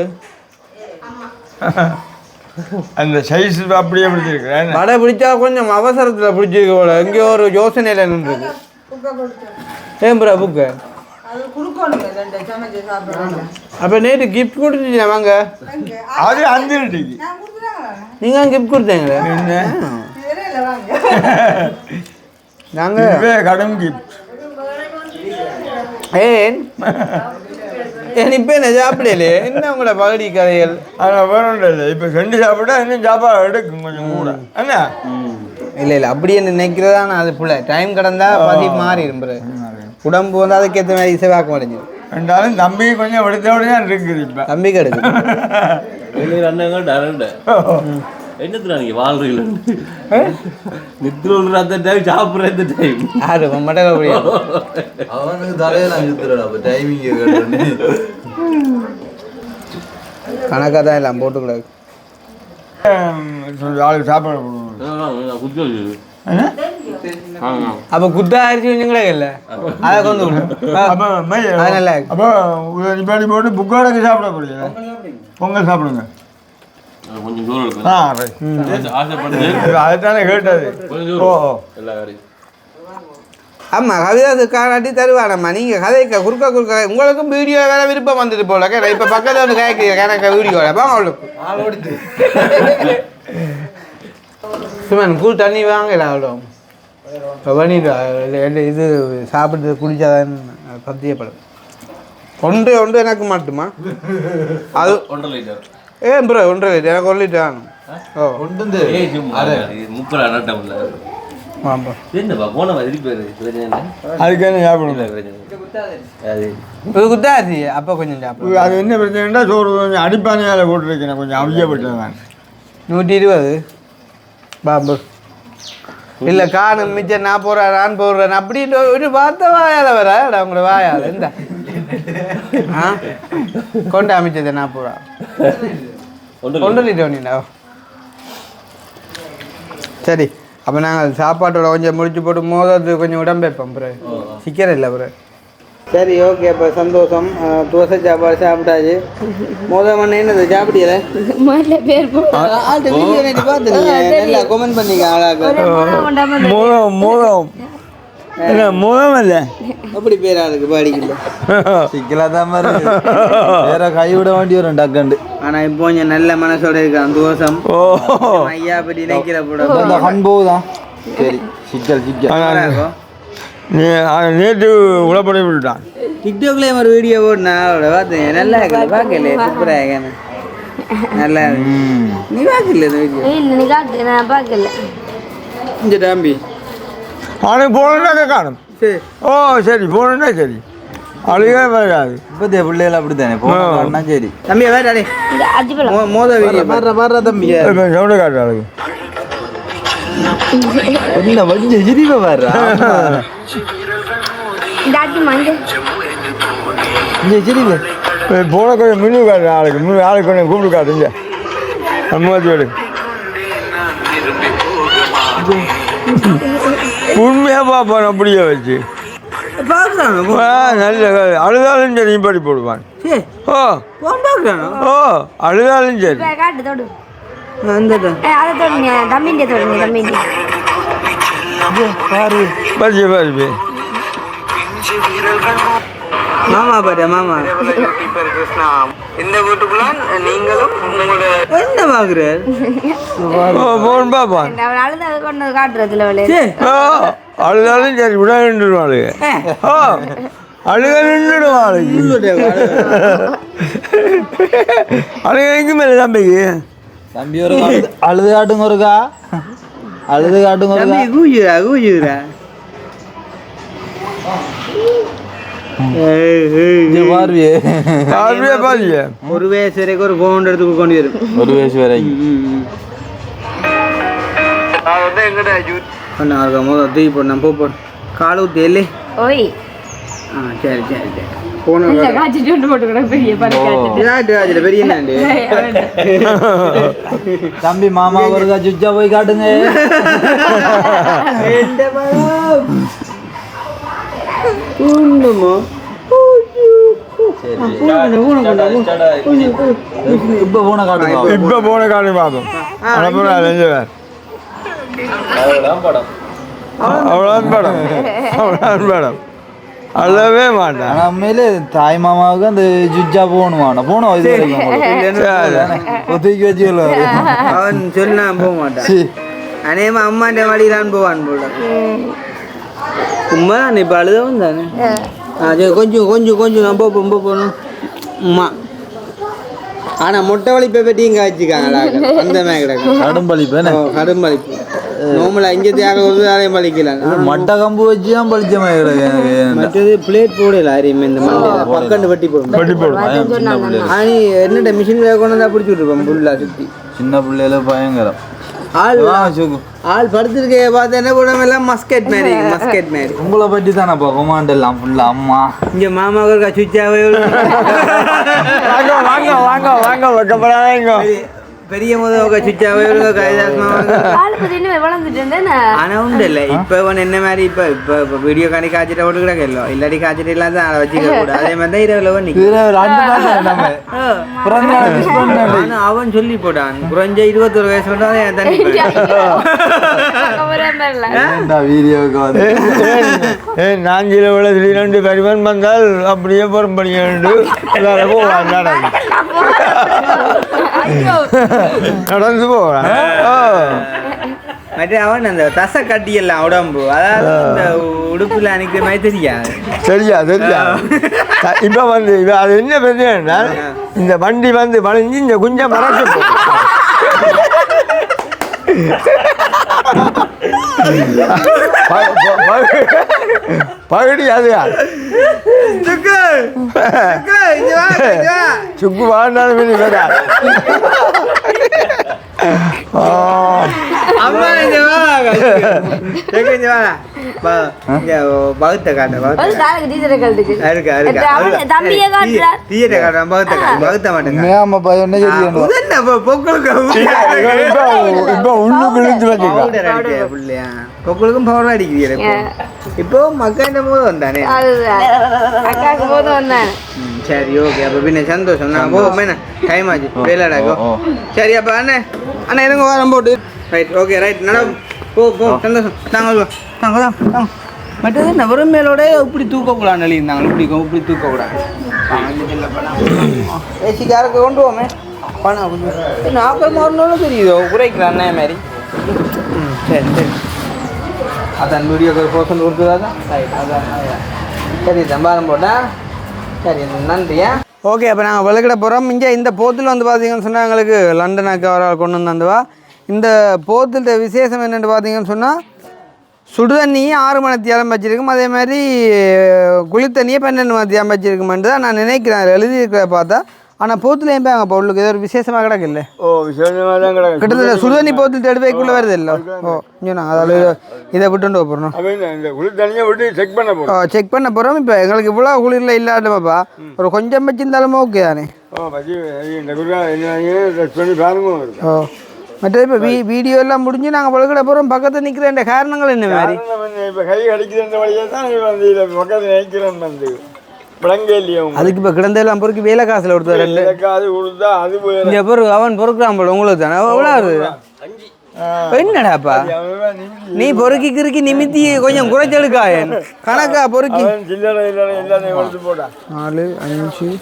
அந்த சைஸ் அப்படியே பிடிச்சிருக்கிறேன். வடை பிடிச்சா கொஞ்சம் அவசரத்தில் பிடிச்சிருக்கு போல, எங்கேயோ ஒரு யோசனையில் நின்றுருக்கு. ஏன் ப்ரோ புக்கு அப்போ நேற்று கிஃப்ட் கொடுத்துட்டீங்க வாங்க. அது அந்த நீங்கள் கிஃப்ட் கொடுத்தீங்களே நாங்கள் கடன் கிஃப்ட். ஏன் இப்போ என்ன சாப்பிடல என்ன உங்களோட பகுதி கதைகள்? ஆனால் வேற ஒன்றும் இல்லை. இப்போ 2 சாப்பிட்டா இன்னும் சாப்பாடு எடுக்கும் கொஞ்சம் கூட என்ன இல்லை அப்படியே நினைக்கிறதா. நான் அது புள்ள டைம் கடந்தா பதி மாறி இரும்புற உடம்பு வந்து அதுக்கேற்ற மாதிரி இசைவாக்க முடிஞ்சது. ரெண்டாலும் தம்பி கொஞ்சம் விடுத்தோடய இருக்குது. இப்போ தம்பி கிடைக்கும் என்னத்துல நீங்க வாழ்றீங்களா? நித்திர அந்த டைம் சாப்பிட்ற இந்த டைம் யாரு மட்டக்க முடியும் அவனுக்கு தலையில டைமிங் கணக்காக தான் எல்லாம் போட்டுக்கூடாது. ஆளுக்கு சாப்பாடு அப்போ குத்தா ஆயிடுச்சு நீங்களே இல்லை அதை கொண்டு அதனால அப்போ நிப்பாடி போட்டு புக்கோடக்கு சாப்பிட போறீங்க. பொங்கல் சாப்பிடுங்க. அதுதானே கேட்டது. ஆமாம் கவிதாசு காட்டி தருவானம்மா. நீங்கள் கதைக்க குறுக்க உங்களுக்கும் வீடியோ வேற விருப்பம் வந்துட்டு போல. இப்போ பக்கத்தில் வந்து கேட்குறீங்க கணக்கு வீடியோவில் அவங்களுக்கு சுமன் கூழ் தண்ணி வாங்கல அவ்வளோ பண்ணிட்டு இது சாப்பிட்டு குடிச்சாதான் சத்தியப்படும். ஒன்று எனக்கு மட்டுமா அது 1.5 லிட்டர். ஏன் ப்ரோ 1.5 லிட்டர் எனக்கு 1 லிட்டர் ஆகணும். ஓ அதுக்கு என்ன சாப்பிடுங்க. இது குத்தாச்சு அப்போ கொஞ்சம் சாப்பிடுங்க. அது என்ன பிரச்சனைன்னா சோறு கொஞ்சம் அடிப்பானையால் போட்டுருக்கேன் கொஞ்சம் அவியப்பட்டேன் நான் 120 பாம்பு இல்லை காணும் மிச்சம் நான் போடுறேன் நான் போடுறேன் அப்படின்ற ஒரு வார்த்தை வாயால் வர உங்களோட வாயால் இந்த கொண்டு அமைச்சது நான் போகிறேன் 1 லிட்டர். சரி அப்போ நாங்கள் சாப்பாட்டோட கொஞ்சம் முடிச்சு போட்டு மோதத்து கொஞ்சம் உடம்பு வைப்போம் ப்ரோ. சிக்கன் இல்லை ப்ரோ. சரி ஓகே அப்போ சந்தோஷம். தோசை சாப்பாடு சாப்பிட்டாச்சு. மோதம் என்னது சாப்பிட்டீங்களே பார்த்துருங்க நல்லா கமெண்ட் பண்ணிக்க ஆளாக்கு மூலம் இல்லை அப்படி பேர் ஆளுக்கு பாடிக்கல சிக்கலா தான் மாதிரி வேற கைவிட வேண்டி வரும் டக்கண்டு. ஆனால் இப்போ கொஞ்சம் நல்ல மனசோட இருக்கான் தோசம் ஐயா பற்றி நினைக்கிற போட அன்புதான். சரி சிக்கல் நேற்று உழப்படை விட்டுட்டான். டிக்டாக்லேயும் ஒரு வீடியோ போட்டுனா அவளை பார்த்தேன் நல்லா இருக்கல பார்க்கல சூப்பராக இருக்கேன் நல்லா இருக்கு நீ பார்க்கல இந்த வீடியோ இல்லை நீ காட்டு நான் பார்க்கல இந்த தம்பி அவனுக்கு போனா காணும் சரி ஓ சரி போனா சரி அழுகவே வராது இப்போதைய பிள்ளைகள் அப்படித்தானே போனா சரி தம்பி வேறாடே இந்த அஜி பழம் மோத வீடியோ பாடுற தம்பி இப்போ சவுண்டு காட்டு அழகு என்ன வடிஞ்ச சிரிப்பை பாடுறா இந்த அஜி மஞ்சள் இந்த சிரிப்பு போன கொஞ்சம் மினு காட்டு ஆளுக்கு ஆளுக்கு கொஞ்சம் கூப்பிட்டு காட்டுங்க அம்மாச்சியோடு உண்மையாக பார்ப்பான் அப்படியே வச்சு பார்க்குறானோ நல்ல அழுதாலும் சரி படி போடுவான் சரி ஓ போன் பார்க்குறானோ ஓ அழுதாலும் சரி காட்டு தொடு அந்த அதை தொடுங்க தம்பிண்டிய தொடுங்க தம்பிண்டி பாரு பரிச்சு பரிச்சு மாமா பாரு மாமா இந்த வீட்டுக்குள்ள நீங்களும் உங்களோட என்ன பார்க்குறாரு ஓ போன் பார்ப்பான் அவன் அழுது அதை கொண்டு வந்து காட்டுறதுல விளையாடு சரி ஓ அழுதாலும் சரி விட நின்றுடுவாளுங்க ஓ அழுக நின்றுடுவாளுங்க அழுக எங்கே மேலே தம்பிக்கு தம்பி ஒரு அழுது காட்டுங்க ஒருக்கா அழுது காட்டுங்க ஒருக்கா தம்பி கூஜுரா கூஜுரா பார்வையே பார்வையே பாருங்க ஒரு வயசு வரைக்கும் ஒரு போன் எடுத்து கொண்டு வரும் ஒரு வயசு வரைக்கும் ஒன்றா இருக்கா முதல் தூக்கி போடு நான் போடு கால் ஊற்றி இல்லை ஓய் சரி சரி சரி போன காய்ச்சி சுண்டு போட்டு கூட பெரிய அதில் பெரிய என்னாண்டு தம்பி மாமா ஒருக்கா சுச்சா போய் காட்டுங்க பூண்டுமோ இப்ப போன காட்டுங்க இப்போ போன காலம் பார்ப்போம் அனுப்புறேன் அவ்வளோதான் படம் அவ்வளோதான் படம் அழவே மாட்டேன் ஆனா உண்மையிலே தாய் மாமாவுக்கு அந்த ஜுஜா போகணுமா போனோம் இது வரைக்கும் ஒதுக்கி வச்சு அவன் சொன்னா போக மாட்டான் அநேகமா அம்மாண்ட வழியிலான்னு போவான் போல உண்மை தானே இப்போ அழுதவன் தானே அது கொஞ்சம் கொஞ்சம் கொஞ்சம் ரொம்ப ரொம்ப போகணும் உமா ஆனால் மொட்டை வலிப்பை பற்றியும் காய்ச்சிக்காங்களா அந்த மாதிரி கிடக்கும் கடும்பளிப்பு கடும் வலிப்பு நோமலாக இங்கே தேவை ஒரு வேலையும் பழிக்கலாம் மட்டை கம்பு வச்சு தான் பளிச்ச மாதிரி கிடக்கு மற்றது பிளேட் போடல அறியுமே இந்த மண்டையில் பக்கண்டு வெட்டி போடும் பட்டி போடும் சின்ன பிள்ளை நீ என்னட்ட மிஷின் கொண்டு வந்தா பிடிச்சி விட்டுருப்பேன் புல்லா சுற்றி சின்ன பிள்ளையில பயங்கரம் ஆள் ஆள் படுத்துருக்க பார்த்து என்ன போடாம எல்லாம் மஸ்கெட் மாதிரி உங்களை பற்றி தானேப்பா கொமாண்ட் எல்லாம் ஃபுல்லா அம்மா இங்கே மாமாவுக்கு சுவிச்சாவே வாங்க வாங்க வாங்க வைக்கப்படாதீங்க பெரிய முதல் சுவிச்சாவே கைதாஸ் மாமா வளர்ந்துட்டு ஆனா உண்டு இல்லை இப்போ என்ன மாதிரி இப்போ வீடியோ காணி காய்ச்சிட்ட போட்டு கிடக்கല്ലോ இல்லாட்டி காய்ச்சிட்டு இல்லாத அதை வச்சுக்க கூட அதே மாதிரி தான் இரவுல பண்ணி ஆனா அவன் சொல்லி போட்டான் குறைஞ்ச 21 வயசு மட்டும் தான் தண்ணி வீடியோவுக்கு வந்து நாஞ்சில விளதில் 2 பரிமான் வந்தால் அப்படியே பொறும்படியாண்டு போவான் நடந்து போவான் மற்ற அவன் அந்த தசை கட்டி எல்லாம் உடம்பு அதாவது இந்த உடுப்புல அணிக்கிற மாதிரி தெரியாது சரியா இப்ப வந்து அது என்ன பிரச்சனைன்னா இந்த வண்டி வந்து வளைஞ்சு இந்த குஞ்சம் மறைச்சு பகுடி அது சுக்கு வாழ்ந்தாலும் மீறி வேறா அம்மா இங்க வா பகுத்த காட்ட பகுத்த மாட்டேங்க இப்ப உள்ளுக்குழுந்து பொக்களுக்கும் பவுடர் அடிக்கிறீங்க இப்போ மக்கள் போது வந்தானே சரி ஓகே அப்போ பின்ன சந்தோஷம் நான் போவேன் டைம் ஆச்சு வேலைடாக்கோ சரி அப்போ அண்ணா இருங்க வாரம் போட்டு ரைட் ஓகே ரைட் நட போ சந்தோஷம் தாங்க மற்றது என்ன வெறும் மேலோட இப்படி தூக்கக்கூடாது இருந்தாங்க இப்படி தூக்கக்கூடாது ஏசிக்காரருக்கு கொண்டு போமே பணம் கொஞ்சம் நாற்பது மாறினாலும் தெரியுதோ குறைக்கலாம் அண்ணா மாதிரி சரி அதான் வீடியோக்கு போர்ஷன் கொடுத்துதாதான் ரைட் அதான் சரி தம்பாரம் போட்டா சரி நன்றியா. ஓகே, அப்போ நாங்கள் விளக்கிட போகிறோம். இங்கே இந்த போத்தில் வந்து பார்த்தீங்கன்னு சொன்னால் எங்களுக்கு லண்டனுக்கு அவரால் கொண்டு வந்தவா. இந்த போத்தில் விசேஷம் என்னென்னு பார்த்தீங்கன்னு சொன்னால் சுடுதண்ணியும் 6 மணித்தியாலம் வச்சுருக்கும், அதே மாதிரி குளித்தண்ணியை 12 மணித்தியாலம் வச்சுருக்குமென்று தான் நான் நினைக்கிறேன் எழுதியிருக்கிற பார்த்தா. ஆனால் போத்துலேயும் போய் அங்கே பொருளுக்கு ஏதோ ஒரு விசேஷமாக கிடக்குல்ல. விசேஷமாக தான் கிடக்கு. கிட்டத்தட்ட சுடுதண்ணி போத்தில் தேடுவைக்குள்ளே வருது இல்லை. நாங்கள் அதாவது இதை விட்டுட்டு போகிறோம். இந்த குளித்தண்ணியை விட்டு செக் பண்ண போகிறோம். செக் பண்ண போகிறோம். இப்போ எங்களுக்கு இவ்வளோ குளிரில் இல்லாட்டுமாப்பா ஒரு கொஞ்சம் வச்சிருந்தாலுமே ஓகே தானே. இந்த குளிர் டெஸ்ட் பண்ணி பாருங்க. மற்ற இப்போ வீடியோ எல்லாம் முடிஞ்சு நாங்கள் பழகிட போகிறோம். பக்கத்தில் நிற்கிற இந்த காரணங்கள் என்ன மாதிரி இப்போ கை அடிக்கிற வழியாக தான் வந்து இதில் பக்கத்தில் நினைக்கிறேன் வந்து விளங்கே இல்லையா. அதுக்கு இப்போ கிடந்தெல்லாம் பொறுக்கி வேலை காசில் கொடுத்து காசு கொடுத்தா அது இங்கே பொறு அவன் பொறுக்கிறான் போல உங்களுக்கு தானே எவ்வளோ என்னடாப்பா நீ பொறுக்கி கிறுக்கி நிமித்தி கொஞ்சம் குறைச்செடுக்காயன் கணக்கா பொறுக்கி சில்லறை எல்லாத்தையும் எடுத்து போட்டா 4 5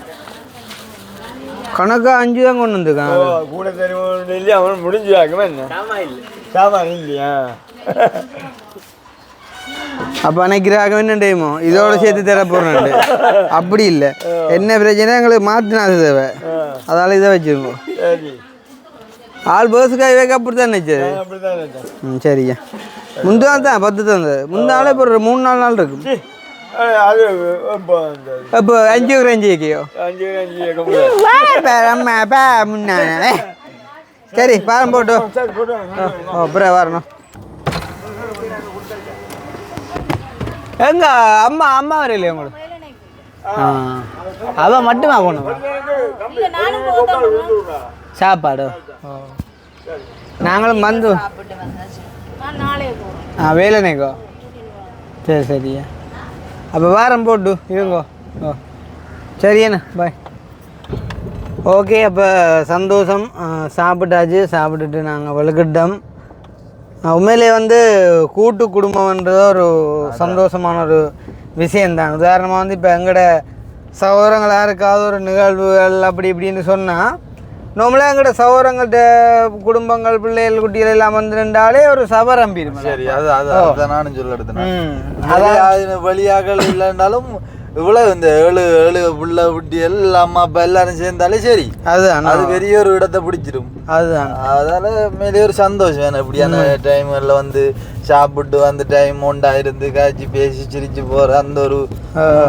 கணக்கா 5 தான் கொண்டு வந்துருக்கான். கூட தெரியும் இல்லையா அவன் முடிஞ்சாக்குமா என்ன சாமான் இல்லையா. அப்போ அன்னைக்கு என்னண்டேமோ இதோட சேர்த்து தர போகிறேன். அப்படி இல்லை, என்ன பிரச்சனை எங்களுக்கு மாற்றினாது தேவை, அதால் இதை வச்சுருக்கோம். ஆள் பேர்ஸுக்காக வைக்க அப்படி தான் நினச்சது. சரியா முந்தாள் தான் 10 தந்தது. முந்தாள் இப்போ ஒரு 3-4 நாள் இருக்கும். இப்போ 5 ரேஞ்சிக்கையோ முன்னாடி. சரி பாரம் போட்டு அப்புறம் வரணும். எங்க அம்மா வரையிலையா உங்களுக்கு? அவன் மட்டுமா போகணும் சாப்பாடு? நாங்களும் வந்து வேலைனேக்கோ. சரி சரியா, அப்போ வாரம் போட்டு இவங்கோ. சரியாண்ணா பாய். ஓகே, அப்போ சந்தோஷம். சாப்பிட்டாச்சு. சாப்பிட்டுட்டு நாங்கள் வலுக்கிட்டோம். உண்மையிலே வந்து கூட்டு குடும்பம்ன்றது ஒரு சந்தோஷமான ஒரு விஷயந்தான். உதாரணமாக வந்து இப்போ எங்களோட சகோதரங்கள் யாருக்காவது ஒரு நிகழ்வுகள் அப்படி இப்படின்னு சொன்னால் நார்மலாக எங்களோட சகோதரங்கள்ட்ட குடும்பங்கள் பிள்ளைகள் குட்டிகள் எல்லாம் வந்து நின்றாலே ஒரு சபரம்பிடும். சரி, அது நானும் சொல்ல எடுத்தேன். வழியாக இல்லைன்னாலும் இவ்வளோ இந்த 7 புள்ள குட்டிகள் அம்மா அப்பா எல்லாரும் சேர்ந்தாலே சரி, அதுதான் அது பெரிய ஒரு இடத்தை பிடிச்சிடும். அதுதான் அதால மேலே ஒரு சந்தோஷம் வேணும். இப்படியான டைம்ல வந்து சாப்பிட்டு அந்த டைம் ஒண்டாயிருந்து காய்ச்சி பேசி சிரிச்சு போற அந்த ஒரு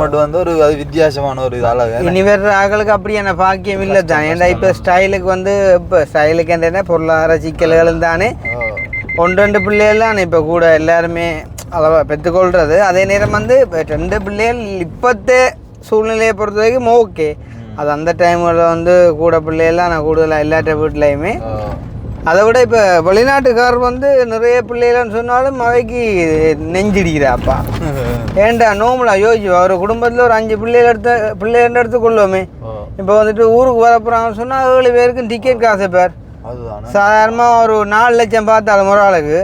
மட்டும் வந்து ஒரு அது வித்தியாசமான ஒரு அழகு. இனி வேற ஆக்களுக்கு அப்படியான பாக்கியம் இல்லை தான். ஏன்னா இப்போ ஸ்டைலுக்கு வந்து இப்போ ஸ்டைலுக்கு என்ன பொருளாதார சிக்கல்களும் தானே. 1-2 பிள்ளைகள்லாம் இப்போ கூட எல்லாருமே அளவாக பெற்றுக்கொள்கிறது. அதே நேரம் வந்து 2 பிள்ளைகள் இப்போத்தே சூழ்நிலையை பொறுத்த வரைக்கும் ஓகே. அது அந்த டைமில் வந்து கூட பிள்ளைகள்லாம் நான் கூடுதலாக எல்லாட்ட வீட்லையுமே. அதை விட இப்போ வெளிநாட்டுக்காரர் வந்து நிறைய பிள்ளைகள்னு சொன்னாலும் அவைக்கு நெஞ்சிடிக்கிறாப்பா. ஏன்டா நோம்பலா யோசிச்சு ஒரு குடும்பத்தில் ஒரு 5 பிள்ளைகள் எடுத்துக்கொள்வோமே. இப்போ வந்துட்டு ஊருக்கு வரப்போகிறாங்கன்னு சொன்னால் 7 பேருக்கும் டிக்கெட் காசு பேர். சாதாரணமாக ஒரு 4 லட்சம் பார்த்தாலும் ஒரு ஆளுக்கு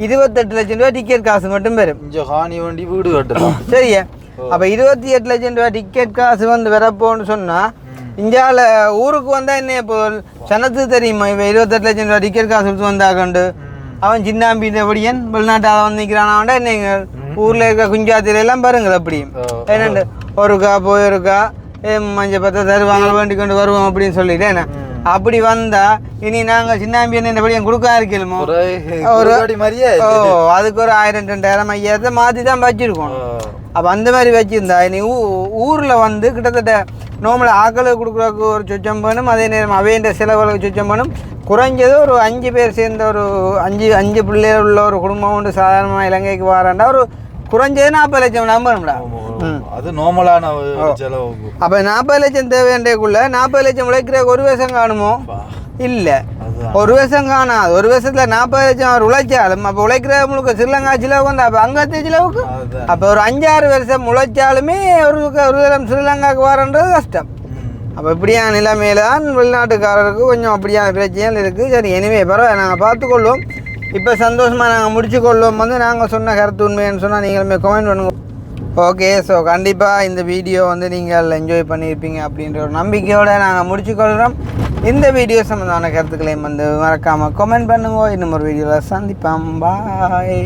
28 லட்சம் ரூபா டிக்கெட் காசு மட்டும் பெறும். ஹானி வண்டி வீடு கட்டலாம். சரியா, அப்போ 28 லட்சம் ரூபா டிக்கெட் காசு வந்து வரப்போன்னு சொன்னால் இந்தியாவில் ஊருக்கு வந்தால் என்ன இப்போ சனத்துக்கு தெரியுமா இப்போ 28 லட்சம் ரூபா டிக்கெட் காசு கொடுத்து வந்தாக்கண்டு அவன் சின்னாம்பி படியன் வெளிநாட்டால் வந்து நிற்கிறானாண்டா என்ன ஊரில் இருக்க குஞ்சாத்திரையெல்லாம் பாருங்கள். அப்படியும் என்னண்டு ஒருக்கா போயிருக்கா மஞ்சள் பத்த தருவாங்க வேண்டி கொண்டு வருவோம் அப்படின்னு சொல்லிட்டு என்ன அப்படி வந்தா இனி நாங்கள் சின்னாம்பி என்னபடியும் கொடுக்க இருக்கலுமோ ஒரு அதுக்கு ஒரு 1000-2000 ஐயாயிரத்தை மாற்றி தான் வச்சிருக்கோம். அப்போ அந்த மாதிரி வச்சுருந்தா இனி ஊரில் வந்து கிட்டத்தட்ட நார்மலாக ஆக்களுக்கு கொடுக்குறதுக்கு ஒரு சொச்சம் வேணும். அதே நேரம் அவைன்ற செலவுகளுக்கு சொச்சம் வேணும். குறைஞ்சது ஒரு 5 பேர் சேர்ந்த ஒரு 5 பிள்ளைகள் உள்ள ஒரு குடும்பம் ஒன்று சாதாரணமாக இலங்கைக்கு வராண்டா ஒரு குறைஞ்சது 40 லட்சம் நம்பணும்டா. அது நார்மலான செலவு. அப்போ 40 லட்சம் தேவைன்றக்குள்ள 40 லட்சம் உழைக்கிற ஒரு வருஷம் காணுமோ? இல்லை, ஒரு வருஷம் காணாது. ஒரு வருஷத்தில் 40 லட்சம் அவர் உழைச்சாலும் அப்போ உழைக்கிற முழுக்க ஸ்ரீலங்கா செலவுக்கு வந்து அப்போ அங்கத்து செலவுக்கு அப்போ ஒரு 5-6 வருஷம் உழைச்சாலுமே ஒரு தரம் ஸ்ரீலங்காவுக்கு வரன்றது கஷ்டம். அப்போ இப்படியான நிலைமையில தான் வெளிநாட்டுக்காரருக்கு கொஞ்சம் அப்படியான பிரச்சனைகள் இருக்குது. சரி, எனவே பரவாயில்ல, நாங்கள் பார்த்துக்கொள்வோம். இப்போ சந்தோஷமாக நாங்கள் முடிச்சுக்கொள்வோம். வந்து நாங்கள் சொன்ன கருத்து உண்மைன்னு சொன்னால் நீங்களுமே கமெண்ட் பண்ணுங்க. ஓகே, ஸோ கண்டிப்பாக இந்த வீடியோ வந்து நீங்கள் என்ஜாய் பண்ணியிருப்பீங்க அப்படின்ற ஒரு நம்பிக்கையோடு நாங்கள் முடிச்சுக்கொள்கிறோம். இந்த வீடியோ சம்மந்தமான கருத்துக்களையும் வந்து மறக்காமல் கமெண்ட் பண்ணுங்க. இன்னும் ஒரு வீடியோவில் சந்திப்போம். பாய்.